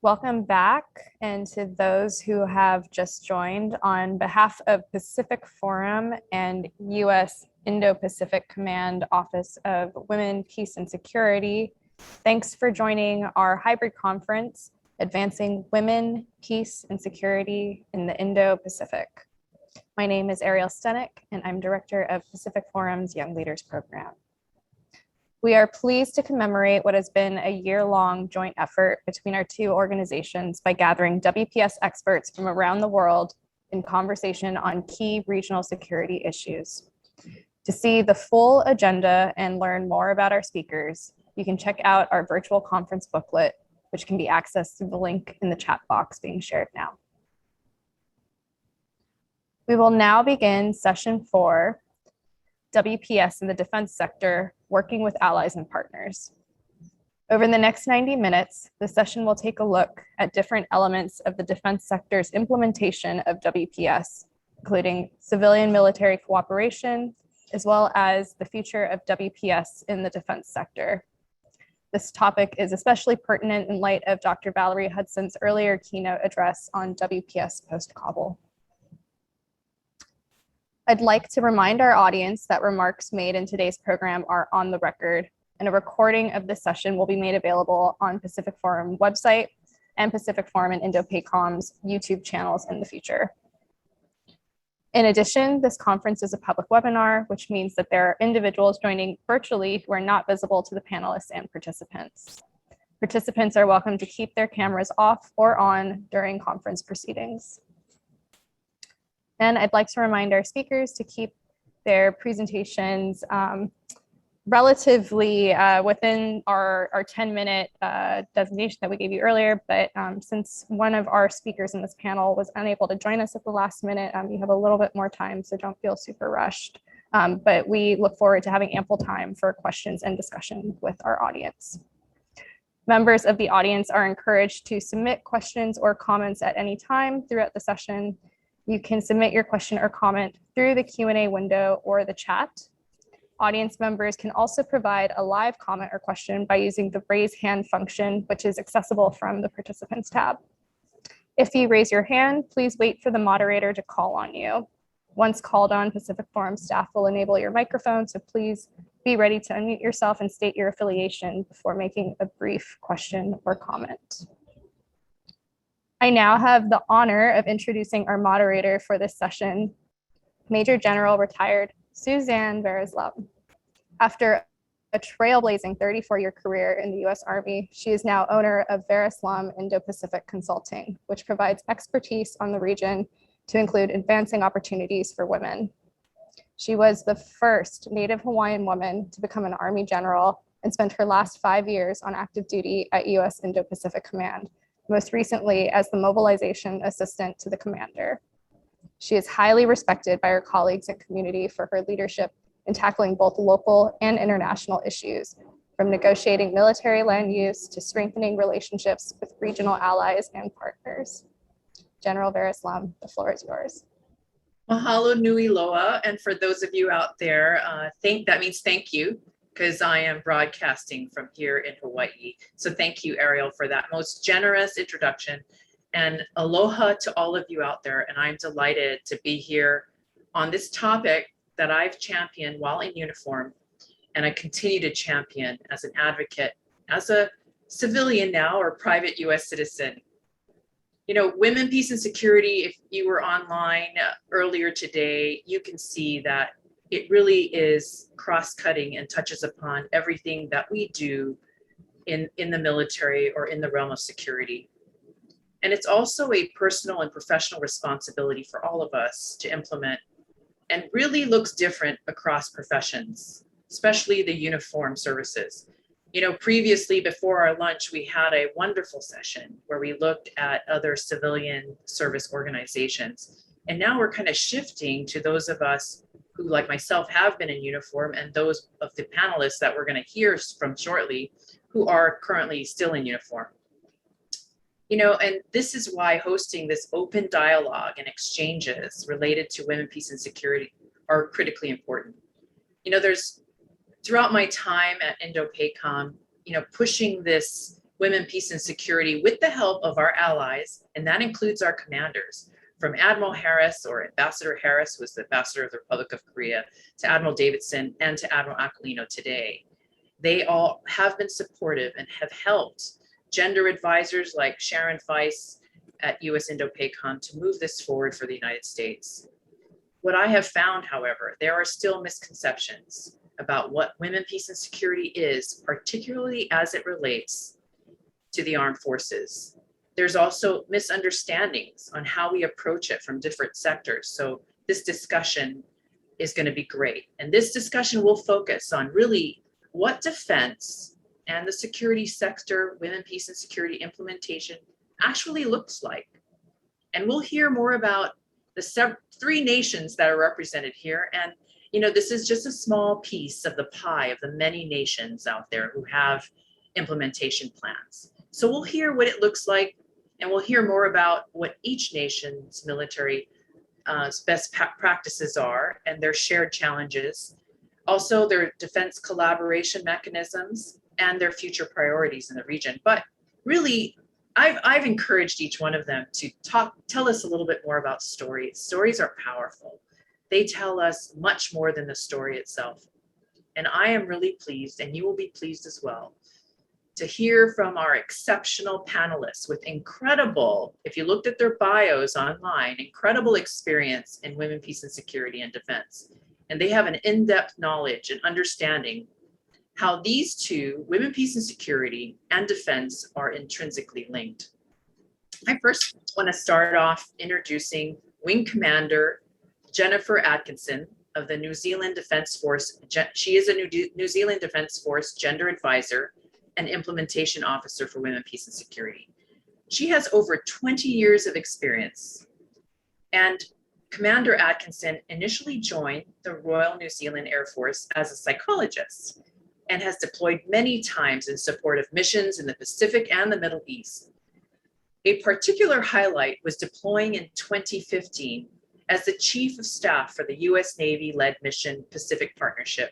Welcome back. And to those who have just joined, on behalf of Pacific Forum and U.S. Indo-Pacific Command Office of Women, Peace, and Security, thanks for joining our hybrid conference, Advancing Women, Peace, and Security in the Indo-Pacific. My name is Ariel Stenek, and I'm Director of Pacific Forum's Young Leaders Program. We are pleased to commemorate what has been a year-long joint effort between our two organizations by gathering WPS experts from around the world in conversation on key regional security issues. To see the full agenda and learn more about our speakers, you can check out our virtual conference booklet, which can be accessed through the link in the chat box being shared now. We will now begin session 4, WPS in the defense sector, working with allies and partners. Over the next 90 minutes, the session will take a look at different elements of the defense sector's implementation of WPS, including civilian military cooperation, as well as the future of WPS in the defense sector. This topic is especially pertinent in light of Dr. Valerie Hudson's earlier keynote address on WPS post-Kabul. I'd like to remind our audience that remarks made in today's program are on the record, and a recording of this session will be made available on Pacific Forum website and Pacific Forum and Indo-PACOM's YouTube channels in the future. In addition, this conference is a public webinar, which means that there are individuals joining virtually who are not visible to the panelists and participants. Participants are welcome to keep their cameras off or on during conference proceedings. And I'd like to remind our speakers to keep their presentations relatively within our 10-minute designation that we gave you earlier. But since one of our speakers in this panel was unable to join us at the last minute, you have a little bit more time, so don't feel super rushed. But we look forward to having ample time for questions and discussion with our audience. Members of the audience are encouraged to submit questions or comments at any time throughout the session. You can submit your question or comment through the Q&A window or the chat. Audience members can also provide a live comment or question by using the raise hand function, which is accessible from the participants tab. If you raise your hand, please wait for the moderator to call on you. Once called on, Pacific Forum staff will enable your microphone, so please be ready to unmute yourself and state your affiliation before making a brief question or comment. I now have the honor of introducing our moderator for this session, Major General retired Suzanne Vereslam. After a trailblazing 34-year career in the U.S. Army, she is now owner of Vereslam Indo-Pacific Consulting, which provides expertise on the region to include advancing opportunities for women. She was the first Native Hawaiian woman to become an Army general and spent her last 5 years on active duty at U.S. Indo-Pacific Command, most recently as the mobilization assistant to the commander. She is highly respected by her colleagues and community for her leadership in tackling both local and international issues, from negotiating military land use to strengthening relationships with regional allies and partners. General Vereslam, the floor is yours. Mahalo nui loa, and for those of you out there, that means thank you, because I am broadcasting from here in Hawaii. So thank you, Ariel, for that most generous introduction. And aloha to all of you out there. And I'm delighted to be here on this topic that I've championed while in uniform. And I continue to champion as an advocate, as a civilian now or private US citizen. You know, women, peace, and security, if you were online earlier today, you can see that it really is cross-cutting and touches upon everything that we do in the military or in the realm of security. And it's also a personal and professional responsibility for all of us to implement, and really looks different across professions, especially the uniform services. You know, previously before our lunch, we had a wonderful session where we looked at other civilian service organizations. And now we're kind of shifting to those of us who, like myself, have been in uniform, and those of the panelists that we're going to hear from shortly who are currently still in uniform. You know, and this is why hosting this open dialogue and exchanges related to women, peace, and security are critically important. You know, there's throughout my time at Indo-PACOM, you know, pushing this women, peace, and security with the help of our allies, and that includes our commanders, from Admiral Harris, or Ambassador Harris, who was the ambassador of the Republic of Korea, to Admiral Davidson, and to Admiral Aquilino today. They all have been supportive and have helped gender advisors like Sharon Weiss at US Indo-Pacific to move this forward for the United States. What I have found, however, there are still misconceptions about what women, peace, and security is, particularly as it relates to the armed forces. There's also misunderstandings on how we approach it from different sectors. So this discussion is going to be great. And this discussion will focus on really what defense and the security sector, women, peace, and security implementation actually looks like. And we'll hear more about the three nations that are represented here. And, you know, this is just a small piece of the pie of the many nations out there who have implementation plans. So we'll hear what it looks like, and we'll hear more about what each nation's military best practices are and their shared challenges, also their defense collaboration mechanisms and their future priorities in the region. But really, I've encouraged each one of them to tell us a little bit more about stories. Stories are powerful. They tell us much more than the story itself. And I am really pleased, and you will be pleased as well, to hear from our exceptional panelists with incredible, if you looked at their bios online, incredible experience in women, peace, and security and defense. And they have an in-depth knowledge and understanding how these two, women, peace, and security and defense, are intrinsically linked. I first want to start off introducing Wing Commander Jennifer Atkinson of the New Zealand Defence Force. She is a New Zealand Defence Force Gender Advisor and Implementation Officer for Women, Peace, and Security. She has over 20 years of experience. And Commander Atkinson initially joined the Royal New Zealand Air Force as a psychologist and has deployed many times in support of missions in the Pacific and the Middle East. A particular highlight was deploying in 2015 as the Chief of Staff for the US Navy-led mission Pacific Partnership,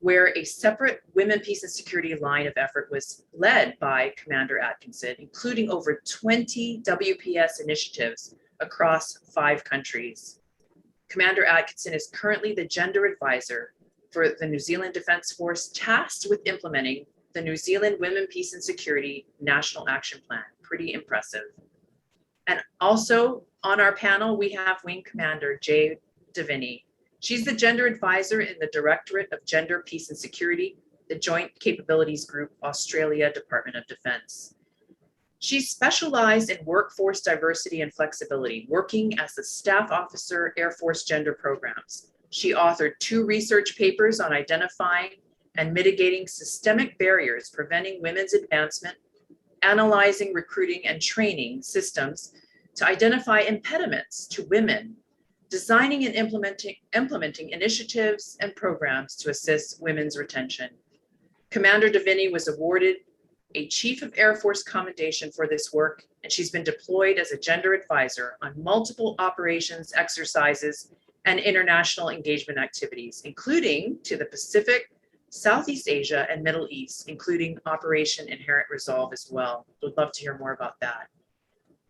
where a separate women, peace, and security line of effort was led by Commander Atkinson, including over 20 WPS initiatives across 5 countries. Commander Atkinson is currently the gender advisor for the New Zealand Defence Force, tasked with implementing the New Zealand Women, Peace, and Security National Action Plan. Pretty impressive. And also on our panel, we have Wing Commander Jay Davini. She's the gender advisor in the Directorate of Gender, Peace, and Security, the Joint Capabilities Group, Australia Department of Defence. She specialized in workforce diversity and flexibility, working as the staff officer, Air Force gender programs. She authored 2 research papers on identifying and mitigating systemic barriers preventing women's advancement, analyzing recruiting and training systems to identify impediments to women, designing and implementing initiatives and programs to assist women's retention. Commander Davini was awarded a Chief of Air Force commendation for this work, and she's been deployed as a gender advisor on multiple operations, exercises, and international engagement activities, including to the Pacific, Southeast Asia, and Middle East, including Operation Inherent Resolve as well. Would love to hear more about that.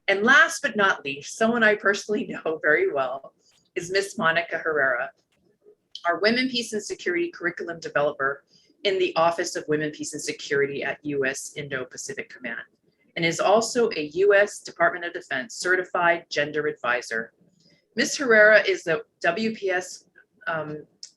And last but not least, someone I personally know very well is Miss Monica Herrera, our Women, Peace, and Security curriculum developer in the Office of Women, Peace, and Security at US Indo-Pacific Command, and is also a US Department of Defense certified gender advisor. Ms. Herrera is the WPS,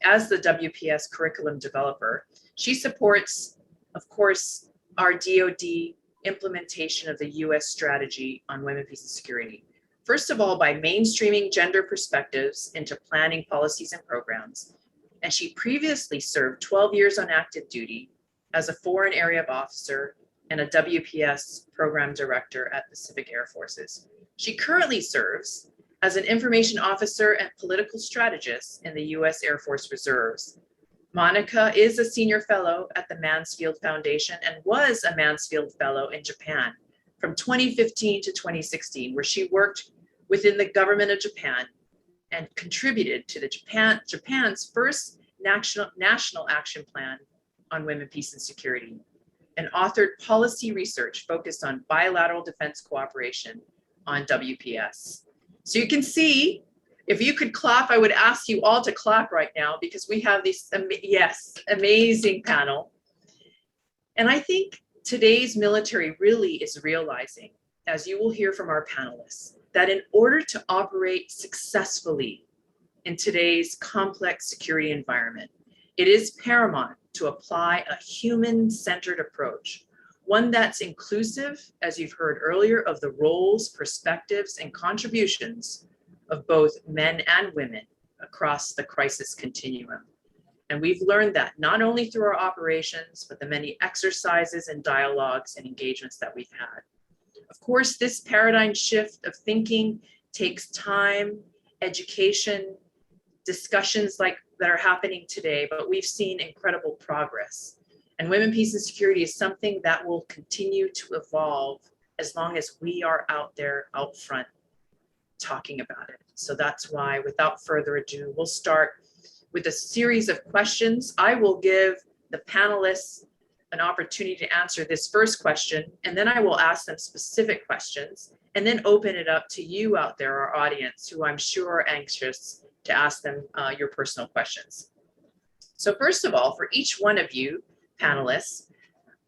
as the WPS curriculum developer. She supports, of course, our DoD implementation of the US strategy on women, peace, and security. First of all, by mainstreaming gender perspectives into planning policies and programs. And she previously served 12 years on active duty as a foreign area officer and a WPS program director at Pacific Air Forces. She currently serves as an information officer and political strategist in the US Air Force Reserves. Monica is a senior fellow at the Mansfield Foundation and was a Mansfield Fellow in Japan from 2015 to 2016, where she worked within the government of Japan and contributed to the Japan's first national action plan on women, peace, and security. and authored policy research focused on bilateral defense cooperation on WPS. So you can see, if you could clap, I would ask you all to clap right now because we have this, amazing panel. And I think today's military really is realizing, as you will hear from our panelists, that in order to operate successfully in today's complex security environment, it is paramount to apply a human-centered approach, one that's inclusive, as you've heard earlier, of the roles, perspectives, and contributions of both men and women across the crisis continuum. And we've learned that not only through our operations, but the many exercises and dialogues and engagements that we've had. Of course, this paradigm shift of thinking takes time, education, discussions like that are happening today, but we've seen incredible progress. And women, peace, and security is something that will continue to evolve as long as we are out there, out front, talking about it. So that's why, without further ado, we'll start with a series of questions. I will give the panelists an opportunity to answer this first question, and then I will ask them specific questions, and then open it up to you out there, our audience, who I'm sure are anxious to ask them your personal questions. So first of all, for each one of you panelists,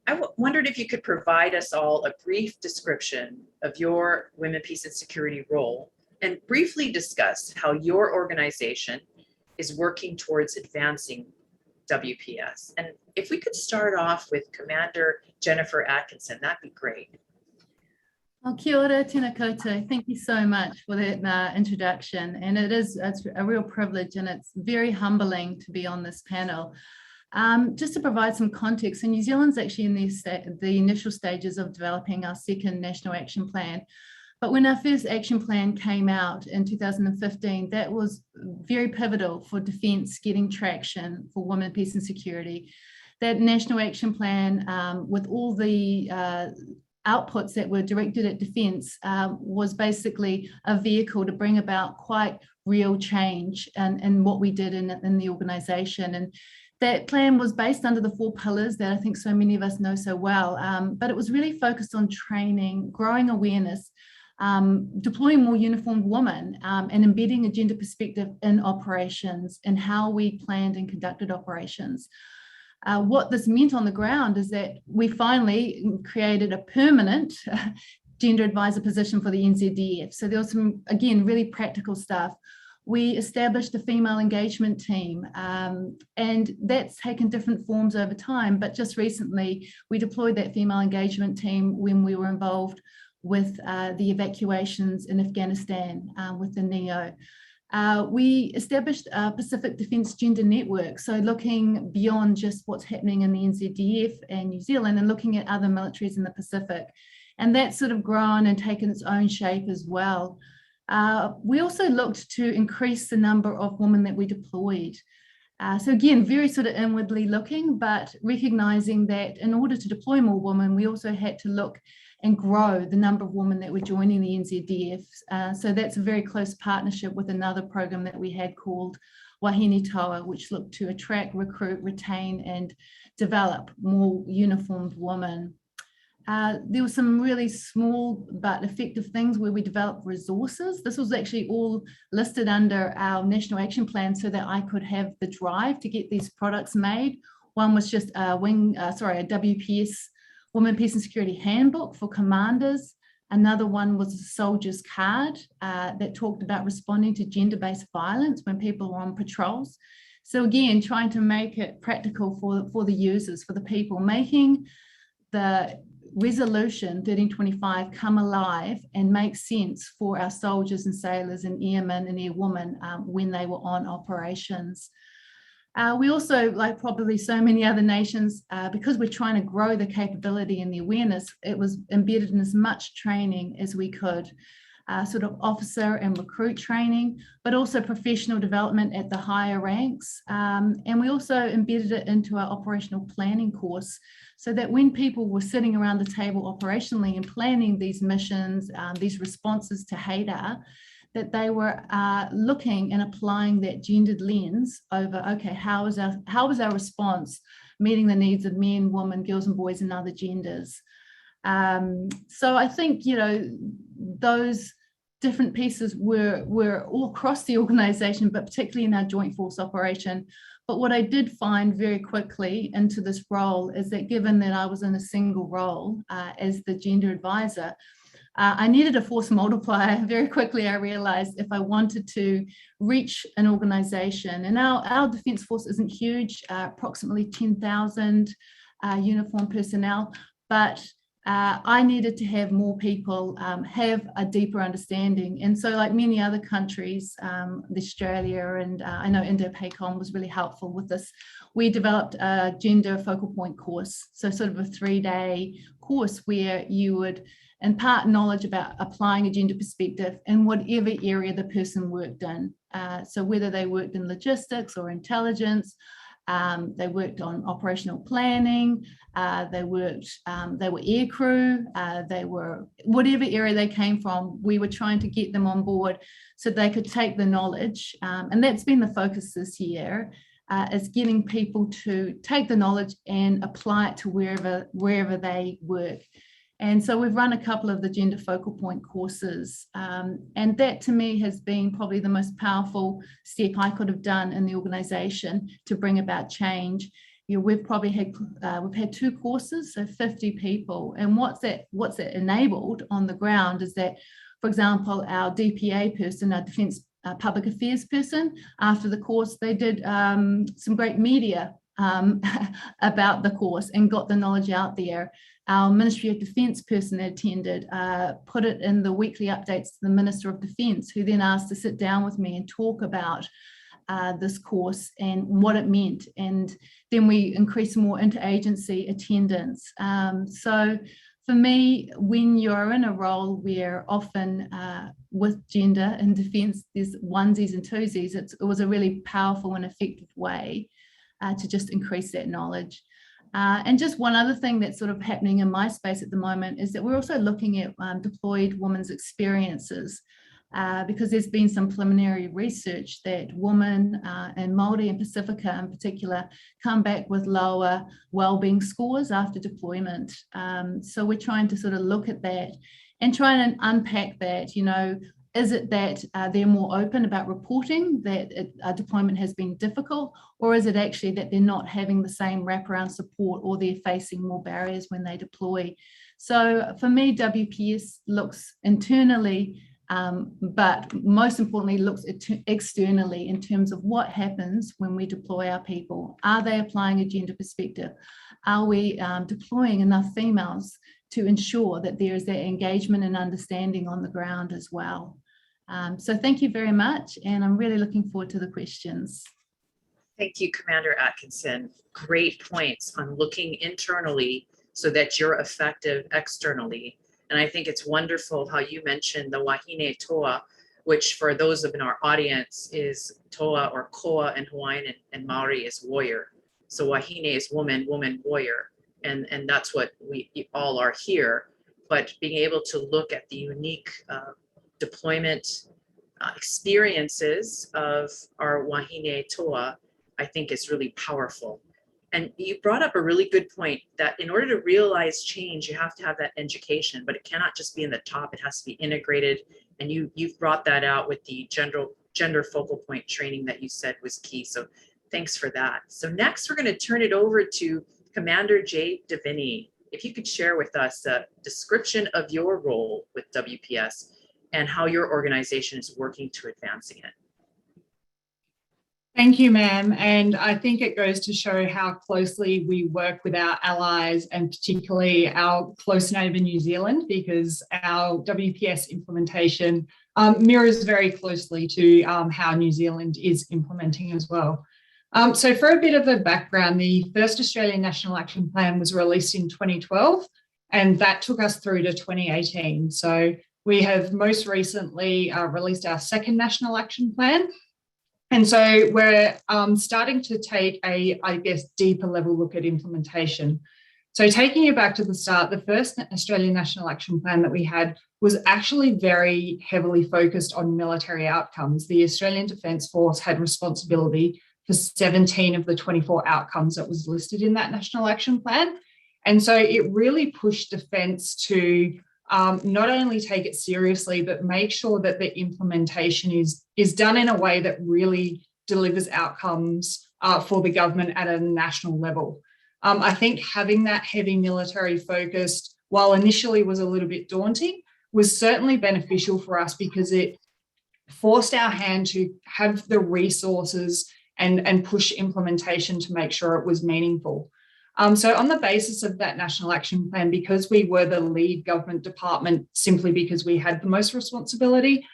I wondered if you could provide us all a brief description of your Women, Peace, and Security role, and briefly discuss how your organization is working towards advancing WPS. And if we could start off with Commander Jennifer Atkinson, that'd be great. Well, kia ora, tēnā koutou. Thank you so much for that introduction. And it's a real privilege, and it's very humbling to be on this panel. Just to provide some context, so New Zealand's actually in the initial stages of developing our second National Action Plan. But when our first action plan came out in 2015, that was very pivotal for defence getting traction for women, peace and security. That National Action Plan, with all the outputs that were directed at defence, was basically a vehicle to bring about quite real change in what we did in the organisation. And that plan was based under the 4 pillars that I think so many of us know so well, but it was really focused on training, growing awareness, deploying more uniformed women, and embedding a gender perspective in operations and how we planned and conducted operations. What this meant on the ground is that we finally created a permanent gender advisor position for the NZDF. So there was some, again, really practical stuff. We established a female engagement team, and that's taken different forms over time, but just recently we deployed that female engagement team when we were involved with the evacuations in Afghanistan with the NEO. We established a Pacific Defence Gender Network, so looking beyond just what's happening in the NZDF and New Zealand and looking at other militaries in the Pacific. And that's sort of grown and taken its own shape as well. We also looked to increase the number of women that we deployed. So again, very sort of inwardly looking, but recognising that in order to deploy more women, we also had to look and grow the number of women that were joining the NZDF. So that's a very close partnership with another program that we had called Wahine Toa, which looked to attract, recruit, retain, and develop more uniformed women. There were some really small but effective things where we developed resources. This was actually all listed under our National Action Plan so that I could have the drive to get these products made. One was just a WPS, Women, Peace and Security Handbook for commanders. Another one was a soldier's card that talked about responding to gender-based violence when people are on patrols. So again, trying to make it practical for the users, for the people, making the resolution 1325 come alive and make sense for our soldiers and sailors and airmen and airwomen when they were on operations. We also, like probably so many other nations, because we're trying to grow the capability and the awareness, it was embedded in as much training as we could, sort of officer and recruit training, but also professional development at the higher ranks. And we also embedded it into our operational planning course so that when people were sitting around the table operationally and planning these missions, these responses to HADA, that they were looking and applying that gendered lens over, okay, how was our response meeting the needs of men, women, girls and boys and other genders. So I think, those different pieces were all across the organization, but particularly in our joint force operation. But what I did find very quickly into this role is that given that I was in a single role as the gender advisor, I needed a force multiplier. Very quickly, I realized if I wanted to reach an organization, and our Defence Force isn't huge, approximately 10,000 uniformed personnel, but I needed to have more people have a deeper understanding. And so like many other countries, Australia and I know Indo-Pacific was really helpful with this. We developed a gender focal point course. So sort of a 3-day course where you would impart knowledge about applying a gender perspective in whatever area the person worked in. So whether they worked in logistics or intelligence, they worked on operational planning, they were air crew, they were whatever area they came from, we were trying to get them on board so they could take the knowledge. And that's been the focus this year, is getting people to take the knowledge and apply it to wherever they work. And so we've run a couple of the gender focal point courses. And that to me has been probably the most powerful step I could have done in the organization to bring about change. We've probably had, we've had 2 courses, so 50 people. And what's that enabled on the ground is that, for example, our DPA person, our Defence Public Affairs person, after the course, they did some great media about the course and got the knowledge out there. Our Ministry of Defence person that attended put it in the weekly updates to the Minister of Defence, who then asked to sit down with me and talk about this course and what it meant. And then we increased more interagency attendance. So for me, when you're in a role where often with gender in defence, there's onesies and twosies, it was a really powerful and effective way to just increase that knowledge. And just one other thing that's sort of happening in my space at the moment is that we're also looking at deployed women's experiences, because there's been some preliminary research that women and Māori and Pacifica in particular come back with lower wellbeing scores after deployment. So we're trying to sort of look at that and try and unpack that, is it that they're more open about reporting that deployment has been difficult, or is it actually that they're not having the same wraparound support or they're facing more barriers when they deploy? So for me, WPS looks internally, but most importantly looks externally in terms of what happens when we deploy our people. Are they applying a gender perspective? Are we deploying enough females to ensure that there is that engagement and understanding on the ground as well? So thank you very much, and I'm really looking forward to the questions. Thank you, Commander Atkinson. Great points on looking internally so that you're effective externally. And I think it's wonderful how you mentioned the Wahine Toa, which for those in our audience is Toa or Koa in Hawaiian, and Maori is warrior. So Wahine is woman, warrior. And that's what we all are here. But being able to look at the unique deployment experiences of our Wahine Toa, I think is really powerful. And you brought up a really good point that in order to realize change, you have to have that education, but it cannot just be in the top, it has to be integrated. And you've brought that out with the gender focal point training that you said was key. So thanks for that. So next we're going to turn it over to Commander Jay Davini. If you could share with us a description of your role with WPS and how your organization is working to advancing it. Thank you, ma'am. And I think it goes to show how closely we work with our allies and particularly our close neighbour New Zealand, because our WPS implementation mirrors very closely to how New Zealand is implementing as well. So for a bit of a background, the first Australian National Action Plan was released in 2012, and that took us through to 2018. So we have most recently released our second National Action Plan. And so we're starting to take a, I guess, deeper level look at implementation. So taking you back to the start, the first Australian National Action Plan that we had was actually very heavily focused on military outcomes. The Australian Defence Force had responsibility for 17 of the 24 outcomes that was listed in that National Action Plan. And so it really pushed Defence to not only take it seriously, but make sure that the implementation is done in a way that really delivers outcomes for the government at a national level. I think having that heavy military focused, while initially was a little bit daunting, was certainly beneficial for us because it forced our hand to have the resources and push implementation to make sure it was meaningful. So on the basis of that National Action Plan, because we were the lead government department, simply because we had the most responsibility,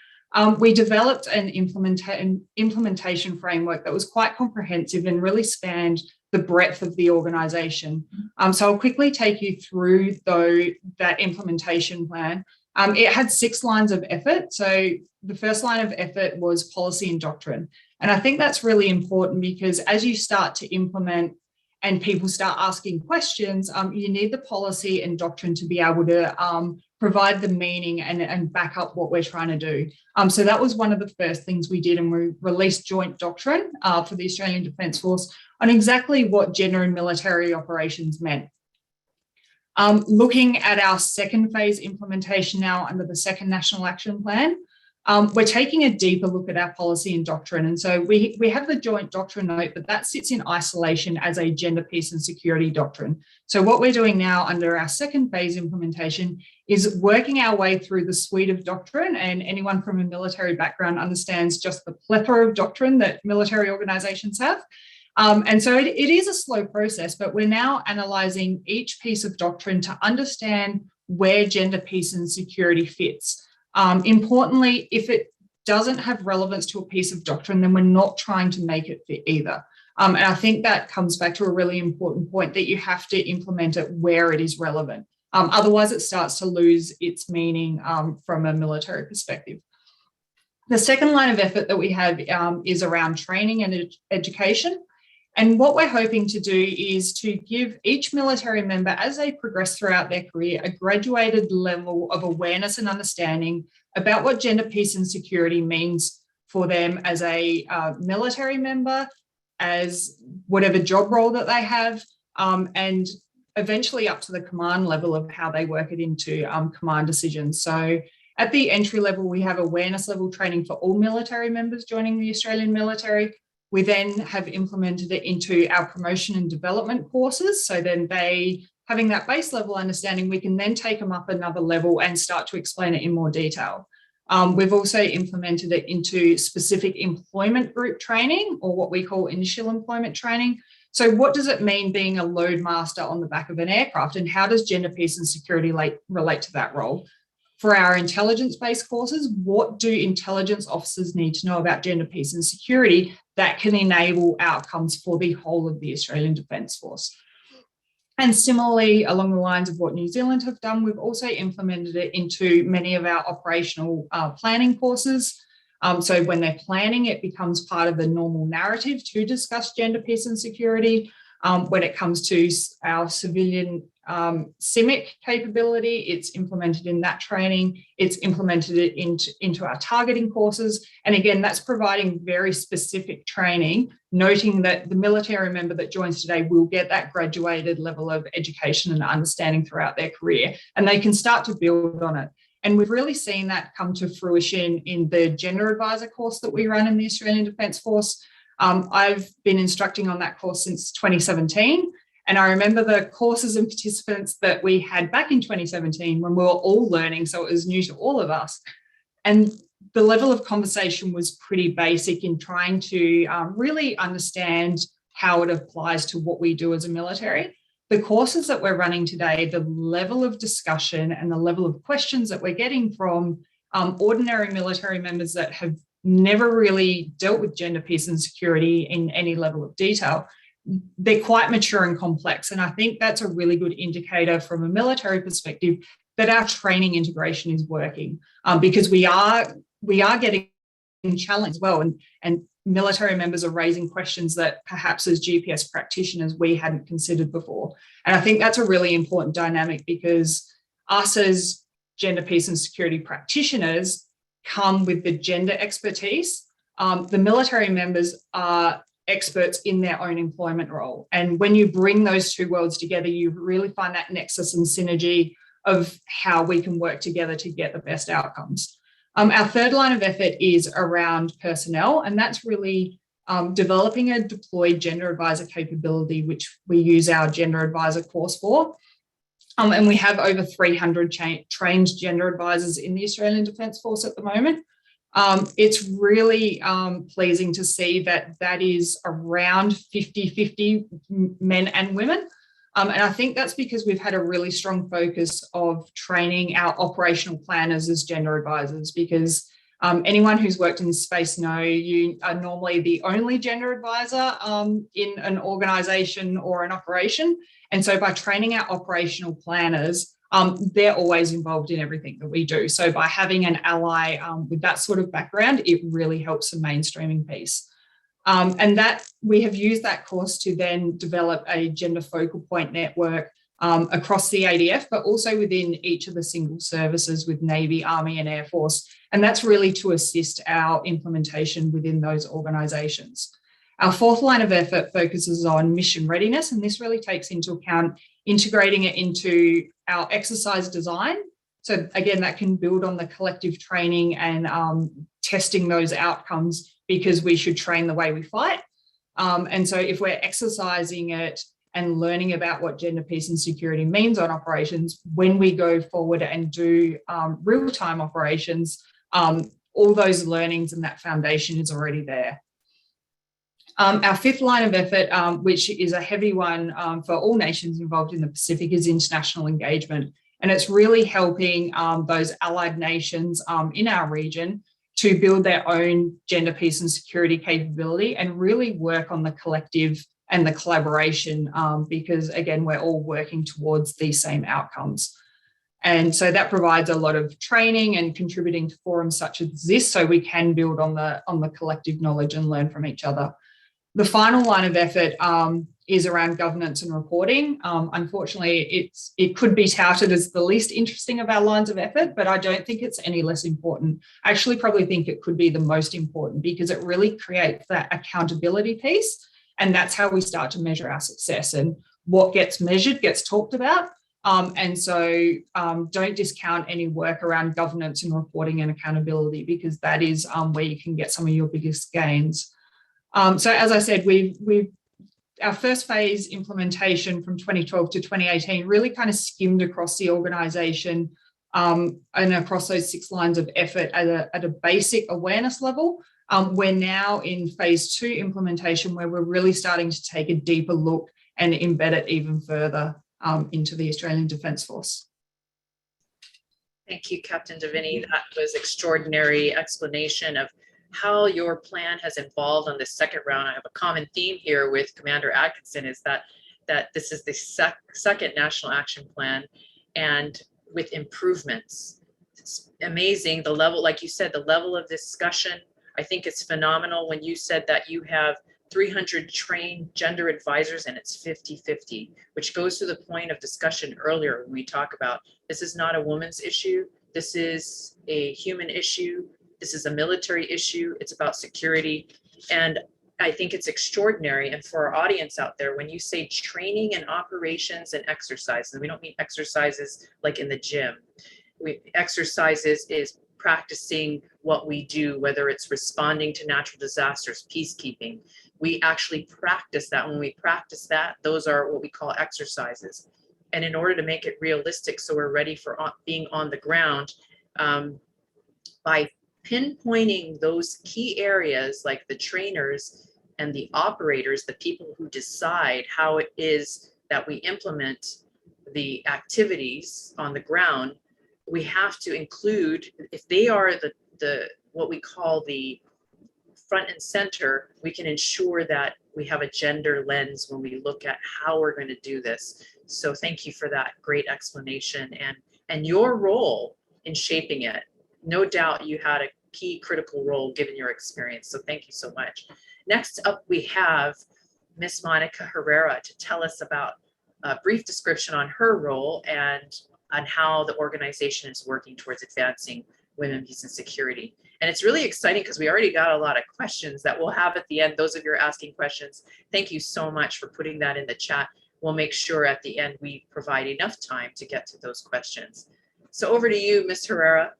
we developed an implementation framework that was quite comprehensive and really spanned the breadth of the organisation. So I'll quickly take you through, though, that implementation plan. It had 6 lines of effort. So the first line of effort was policy and doctrine. And I think that's really important because as you start to implement and people start asking questions, you need the policy and doctrine to be able to provide the meaning and back up what we're trying to do. So that was one of the first things we did, and we released joint doctrine for the Australian Defence Force on exactly what gender and military operations meant. Looking at our second phase implementation now under the second National Action Plan, we're taking a deeper look at our policy and doctrine. And so we have the joint doctrine note, but that sits in isolation as a gender, peace and security doctrine. So what we're doing now under our second phase implementation is working our way through the suite of doctrine, and anyone from a military background understands just the plethora of doctrine that military organisations have. And so it is a slow process, but we're now analysing each piece of doctrine to understand where gender, peace and security fits. Importantly, if it doesn't have relevance to a piece of doctrine, then we're not trying to make it fit either. And I think that comes back to a really important point, that you have to implement it where it is relevant. Otherwise, it starts to lose its meaning from a military perspective. The second line of effort that we have is around training and education. And what we're hoping to do is to give each military member, as they progress throughout their career, a graduated level of awareness and understanding about what gender, peace and security means for them as a military member, as whatever job role that they have, and eventually up to the command level of how they work it into command decisions. So at the entry level, we have awareness level training for all military members joining the Australian military. We then have implemented it into our promotion and development courses. So then they, having that base level understanding, we can then take them up another level and start to explain it in more detail. We've also implemented it into specific employment group training, or what we call initial employment training. So what does it mean being a load master on the back of an aircraft, and how does gender, peace and security relate to that role? For our intelligence-based courses, what do intelligence officers need to know about gender, peace and security that can enable outcomes for the whole of the Australian Defence Force? And similarly, along the lines of what New Zealand have done, we've also implemented it into many of our operational planning courses. So when they're planning, it becomes part of the normal narrative to discuss gender, peace and security. When it comes to our civilian CIMIC capability, it's implemented in that training. It's implemented it into our targeting courses. And again, that's providing very specific training, noting that the military member that joins today will get that graduated level of education and understanding throughout their career, and they can start to build on it. And we've really seen that come to fruition in the Gender Advisor course that we run in the Australian Defence Force. I've been instructing on that course since 2017. And I remember the courses and participants that we had back in 2017 when we were all learning, so it was new to all of us. And the level of conversation was pretty basic in trying to really understand how it applies to what we do as a military. The courses that we're running today, the level of discussion and the level of questions that we're getting from ordinary military members that have never really dealt with gender, peace and security in any level of detail, they're quite mature and complex. And I think that's a really good indicator from a military perspective that our training integration is working, because we are getting challenged as well. And military members are raising questions that perhaps as GPS practitioners we hadn't considered before. And I think that's a really important dynamic, because us as gender, peace and security practitioners come with the gender expertise. The military members are experts in their own employment role. And when you bring those two worlds together, you really find that nexus and synergy of how we can work together to get the best outcomes. Our third line of effort is around personnel, and that's really developing a deployed gender advisor capability, which we use our gender advisor course for. And we have over 300 trained gender advisors in the Australian Defence Force at the moment. It's really pleasing to see that is around 50-50 men and women. And I think that's because we've had a really strong focus of training our operational planners as gender advisors, because anyone who's worked in this space know you are normally the only gender advisor in an organisation or an operation. And so by training our operational planners, they're always involved in everything that we do. So by having an ally with that sort of background, it really helps the mainstreaming piece. And that we have used that course to then develop a gender focal point network across the ADF, but also within each of the single services with Navy, Army and Air Force. And that's really to assist our implementation within those organisations. Our fourth line of effort focuses on mission readiness, and this really takes into account integrating it into our exercise design. So again, that can build on the collective training and testing those outcomes, because we should train the way we fight. And so if we're exercising it and learning about what gender, peace and security means on operations, when we go forward and do real-time operations, all those learnings and that foundation is already there. Our fifth line of effort, which is a heavy one for all nations involved in the Pacific, is international engagement. And it's really helping those allied nations in our region to build their own gender, peace and security capability and really work on the collective and the collaboration, because again, we're all working towards these same outcomes. And so that provides a lot of training and contributing to forums such as this, so we can build on the collective knowledge and learn from each other. The final line of effort is around governance and reporting. Unfortunately, it could be touted as the least interesting of our lines of effort, but I don't think it's any less important. I actually probably think it could be the most important, because it really creates that accountability piece, and that's how we start to measure our success. And what gets measured gets talked about. And so don't discount any work around governance and reporting and accountability, because that is where you can get some of your biggest gains. So as I said, our first phase implementation from 2012 to 2018 really kind of skimmed across the organisation and across those 6 lines of effort at a basic awareness level. We're now in phase 2 implementation, where we're really starting to take a deeper look and embed it even further into the Australian Defence Force. Thank you, Captain Davini. That was extraordinary explanation of how your plan has evolved on the second round. I have a common theme here with Commander Atkinson, is that this is the second National Action Plan, and with improvements. It's amazing the level, like you said, the level of discussion. I think it's phenomenal when you said that you have 300 trained gender advisors and it's 50-50, which goes to the point of discussion earlier when we talk about this is not a woman's issue, this is a human issue, this is a military issue, it's about security. And I think it's extraordinary. And for our audience out there, when you say training and operations and exercises, we don't mean exercises like in the gym. Exercises is practicing what we do, whether it's responding to natural disasters, peacekeeping. We actually practice that. When we practice that, those are what we call exercises. And in order to make it realistic, so we're ready for being on the ground, by pinpointing those key areas like the trainers and the operators, the people who decide how it is that we implement the activities on the ground, we have to include, if they are the what we call the front and center, we can ensure that we have a gender lens when we look at how we're going to do this. So thank you for that great explanation and your role in shaping it. No doubt you had a key critical role given your experience. So thank you so much. Next up, we have Miss Monica Herrera to tell us about a brief description on her role and on how the organization is working towards advancing women, peace, and security. And it's really exciting because we already got a lot of questions that we'll have at the end. Those of you who are asking questions, thank you so much for putting that in the chat. We'll make sure at the end we provide enough time to get to those questions. So over to you, Ms. Herrera.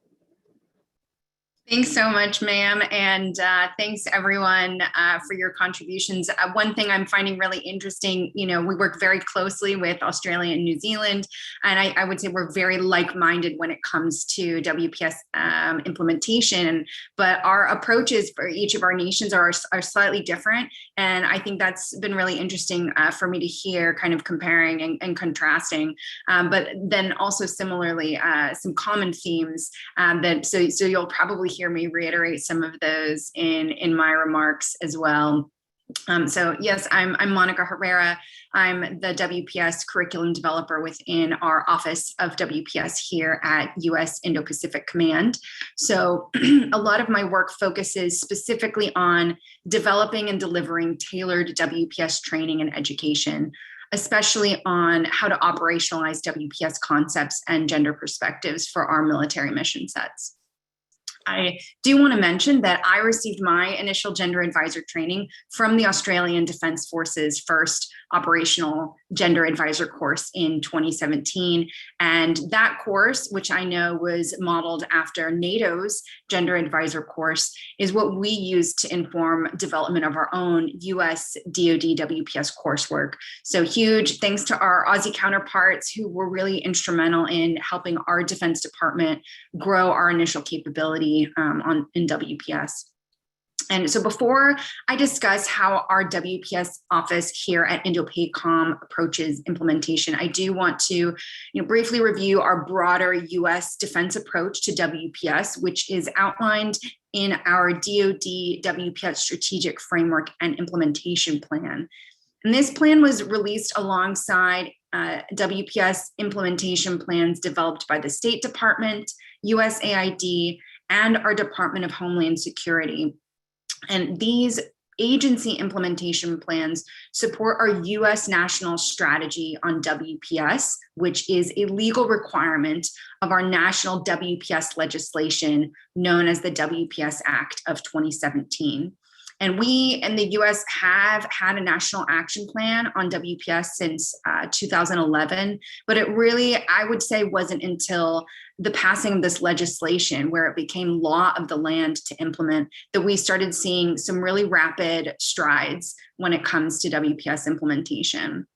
Thanks so much, ma'am. And thanks everyone for your contributions. One thing I'm finding really interesting, we work very closely with Australia and New Zealand, and I would say we're very like-minded when it comes to WPS implementation, but our approaches for each of our nations are slightly different. And I think that's been really interesting for me to hear, kind of comparing and contrasting, but then also similarly, some common themes so you'll probably hear me reiterate some of those in my remarks as well. So yes, I'm Monica Herrera. I'm the WPS curriculum developer within our Office of WPS here at US Indo-Pacific Command. So a lot of my work focuses specifically on developing and delivering tailored WPS training and education, especially on how to operationalize WPS concepts and gender perspectives for our military mission sets. I do want to mention that I received my initial gender advisor training from the Australian Defence Force's first operational gender advisor course in 2017. And that course, which I know was modeled after NATO's gender advisor course, is what we use to inform development of our own US DoD WPS coursework. So huge thanks to our Aussie counterparts who were really instrumental in helping our Defense Department grow our initial capability in WPS. And so before I discuss how our WPS office here at Indo-PACOM approaches implementation, I do want to briefly review our broader US defense approach to WPS, which is outlined in our DoD WPS strategic framework and implementation plan. And this plan was released alongside WPS implementation plans developed by the State Department, USAID, and our Department of Homeland Security. And these agency implementation plans support our US national strategy on WPS, which is a legal requirement of our national WPS legislation known as the WPS Act of 2017. And we in the US have had a national action plan on WPS since 2011, but it really, I would say, wasn't until the passing of this legislation where it became law of the land to implement that we started seeing some really rapid strides when it comes to WPS implementation.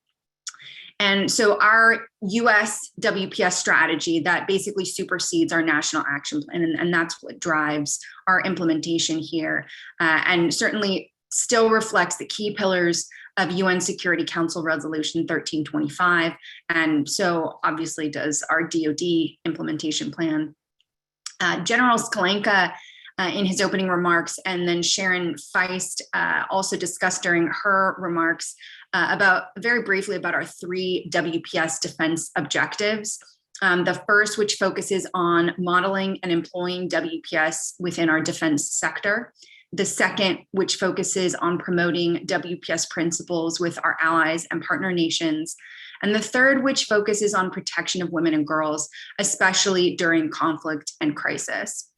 And so our US WPS strategy that basically supersedes our national action plan, and that's what drives our implementation here, and certainly still reflects the key pillars of UN Security Council Resolution 1325, and so obviously does our DoD implementation plan. General Skalenka, in his opening remarks, and then Sharon Feist also discussed during her remarks very briefly about our 3 WPS defense objectives. The first, which focuses on modeling and employing WPS within our defense sector. The second, which focuses on promoting WPS principles with our allies and partner nations. And the third, which focuses on protection of women and girls, especially during conflict and crisis.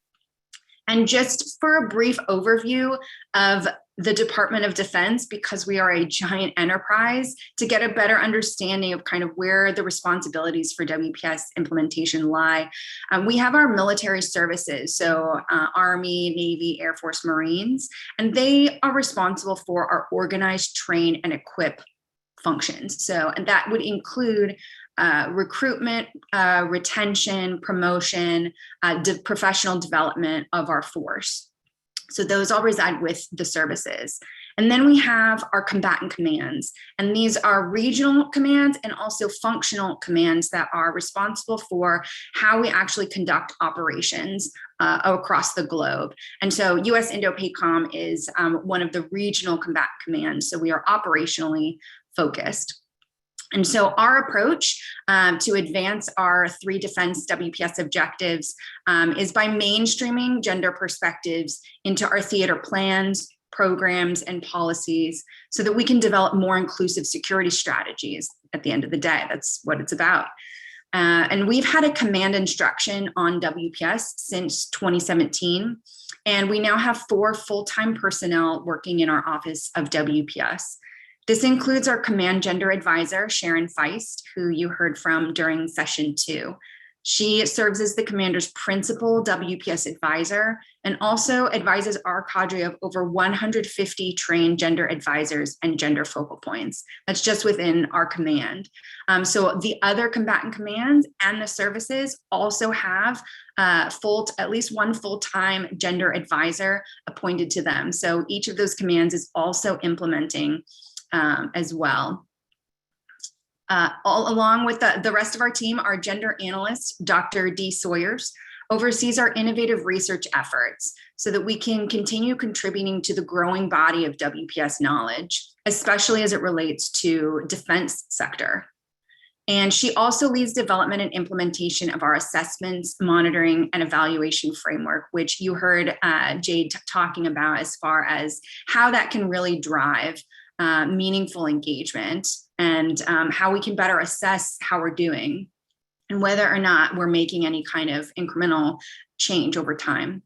And just for a brief overview of the Department of Defense, because we are a giant enterprise, to get a better understanding of kind of where the responsibilities for WPS implementation lie. We have our military services, so Army, Navy, Air Force, Marines, and they are responsible for our organize, train, and equip functions. And that would include recruitment, retention, promotion, professional development of our force. So those all reside with the services. And then we have our combatant commands, and these are regional commands and also functional commands that are responsible for how we actually conduct operations across the globe. And so US Indo-PACOM is one of the regional combatant commands. So we are operationally focused. And so our approach to advance our 3 defense WPS objectives is by mainstreaming gender perspectives into our theater plans, programs, and policies so that we can develop more inclusive security strategies at the end of the day. That's what it's about. And we've had a command instruction on WPS since 2017. And we now have 4 full-time personnel working in our Office of WPS. This includes our Command Gender Advisor, Sharon Feist, who you heard from during session 2. She serves as the commander's principal WPS advisor and also advises our cadre of over 150 trained gender advisors and gender focal points. That's just within our command. So the other combatant commands and the services also have at least one full-time gender advisor appointed to them. So each of those commands is also implementing as well. All along with the rest of our team, our gender analyst, Dr. Dee Sawyers, oversees our innovative research efforts so that we can continue contributing to the growing body of WPS knowledge, especially as it relates to defense sector. And she also leads development and implementation of our assessments, monitoring, and evaluation framework, which you heard Jade talking about as far as how that can really drive meaningful engagement and how we can better assess how we're doing and whether or not we're making any kind of incremental change over time.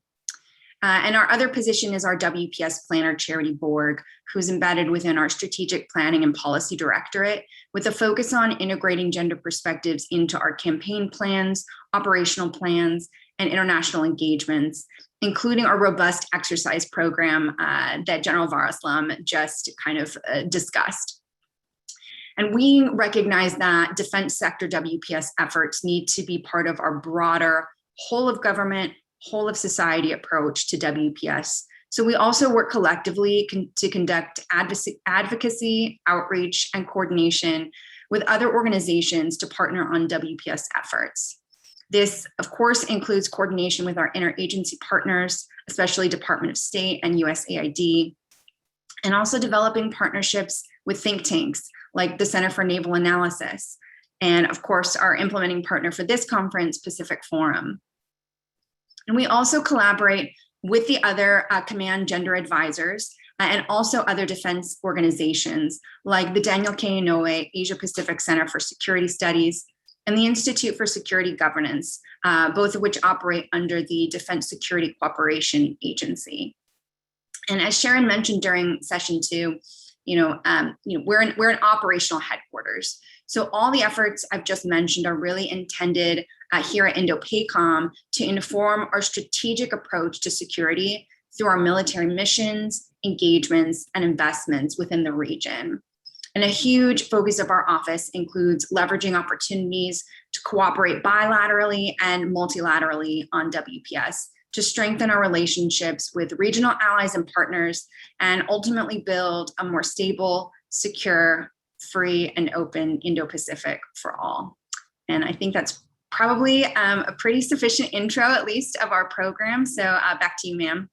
And our other position is our WPS Planner Charity Board, who's embedded within our Strategic Planning and Policy Directorate with a focus on integrating gender perspectives into our campaign plans, operational plans, and international engagements, including our robust exercise program that General Varaslam just kind of discussed. And we recognize that defense sector WPS efforts need to be part of our broader whole of government, whole of society approach to WPS. So we also work collectively to conduct advocacy, outreach, and coordination with other organizations to partner on WPS efforts. This, of course, includes coordination with our interagency partners, especially Department of State and USAID, and also developing partnerships with think tanks like the Center for Naval Analysis, and of course, our implementing partner for this conference, Pacific Forum. And we also collaborate with the other command gender advisors and also other defense organizations like the Daniel K. Inouye Asia Pacific Center for Security Studies and the Institute for Security Governance, both of which operate under the Defense Security Cooperation Agency. And as Sharon mentioned during session 2, we're an operational headquarters. So all the efforts I've just mentioned are really intended here at Indo-PACOM to inform our strategic approach to security through our military missions, engagements, and investments within the region. And a huge focus of our office includes leveraging opportunities to cooperate bilaterally and multilaterally on WPS to strengthen our relationships with regional allies and partners and ultimately build a more stable, secure, free, and open Indo-Pacific for all. And I think that's probably a pretty sufficient intro, at least, of our program. So back to you, ma'am.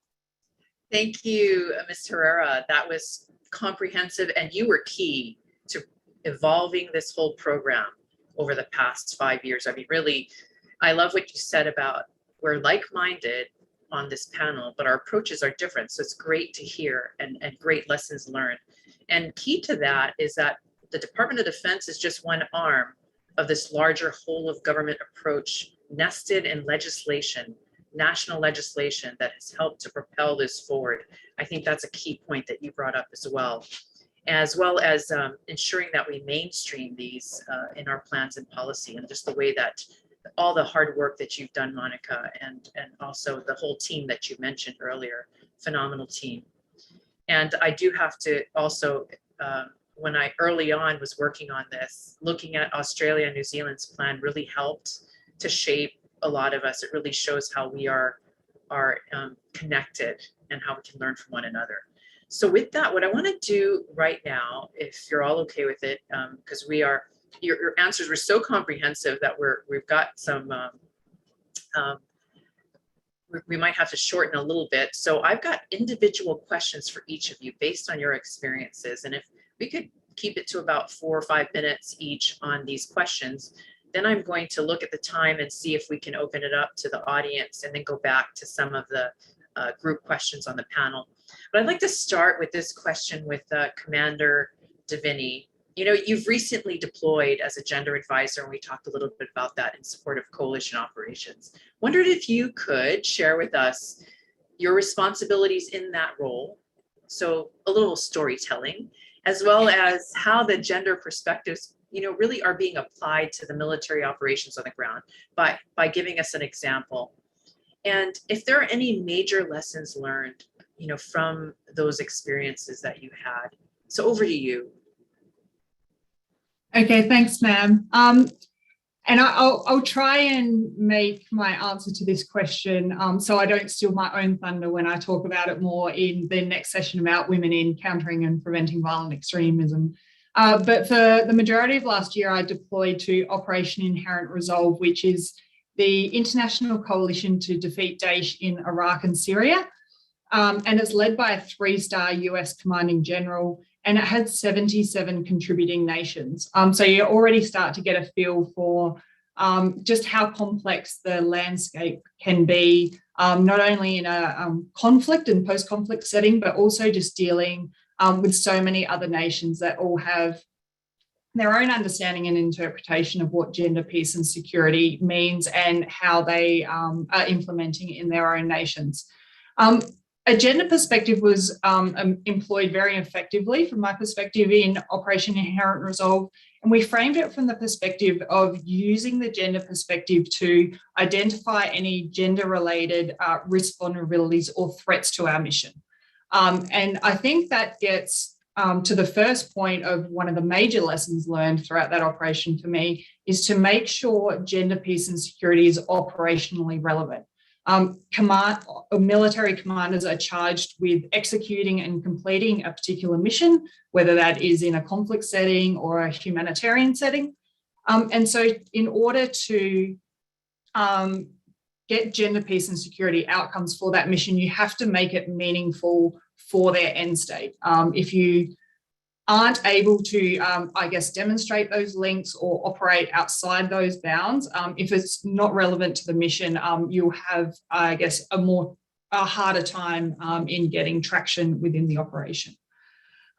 Thank you, Ms. Herrera. That was comprehensive, and you were key to evolving this whole program over the past 5 years. I mean, really, I love what you said about we're like-minded on this panel, but our approaches are different. So it's great to hear and great lessons learned. And key to that is that the Department of Defense is just one arm of this larger whole of government approach nested in legislation, national legislation that has helped to propel this forward. I think that's a key point that you brought up as well as ensuring that we mainstream these in our plans and policy, and just the way that all the hard work that you've done, Monica, and also the whole team that you mentioned earlier, phenomenal team. And I do have to also, when I early on was working on this, looking at Australia and New Zealand's plan really helped to shape a lot of us. It really shows how we are connected and how we can learn from one another. So with that, what I want to do right now, if you're all okay with it, because your answers were so comprehensive that we've got some, we might have to shorten a little bit. So I've got individual questions for each of you based on your experiences. And if we could keep it to about 4 or 5 minutes each on these questions, then I'm going to look at the time and see if we can open it up to the audience and then go back to some of the group questions on the panel. But I'd like to start with this question with Commander Davini. You've recently deployed as a gender advisor, and we talked a little bit about that in support of coalition operations. Wondered if you could share with us your responsibilities in that role. So a little storytelling, as well as how the gender perspectives, really are being applied to the military operations on the ground by giving us an example. And if there are any major lessons learned, from those experiences that you had. So over to you. Okay, thanks, ma'am. And I'll try and make my answer to this question so I don't steal my own thunder when I talk about it more in the next session about women in countering and preventing violent extremism. But for the majority of last year, I deployed to Operation Inherent Resolve, which is the international coalition to defeat Daesh in Iraq and Syria. And it's led by a 3-star US commanding general, and it had 77 contributing nations. So you already start to get a feel for just how complex the landscape can be, not only in a conflict and post-conflict setting, but also just dealing with so many other nations that all have their own understanding and interpretation of what gender, peace and security means and how they are implementing it in their own nations. A gender perspective was employed very effectively from my perspective in Operation Inherent Resolve, and we framed it from the perspective of using the gender perspective to identify any gender-related risk vulnerabilities or threats to our mission. And I think that gets to the first point of one of the major lessons learned throughout that operation for me is to make sure gender, peace and security is operationally relevant. Military commanders are charged with executing and completing a particular mission, whether that is in a conflict setting or a humanitarian setting. And so in order to get gender, peace and security outcomes for that mission, you have to make it meaningful for their end state. If you aren't able to, demonstrate those links or operate outside those bounds, if it's not relevant to the mission, you'll have, a harder time in getting traction within the operation.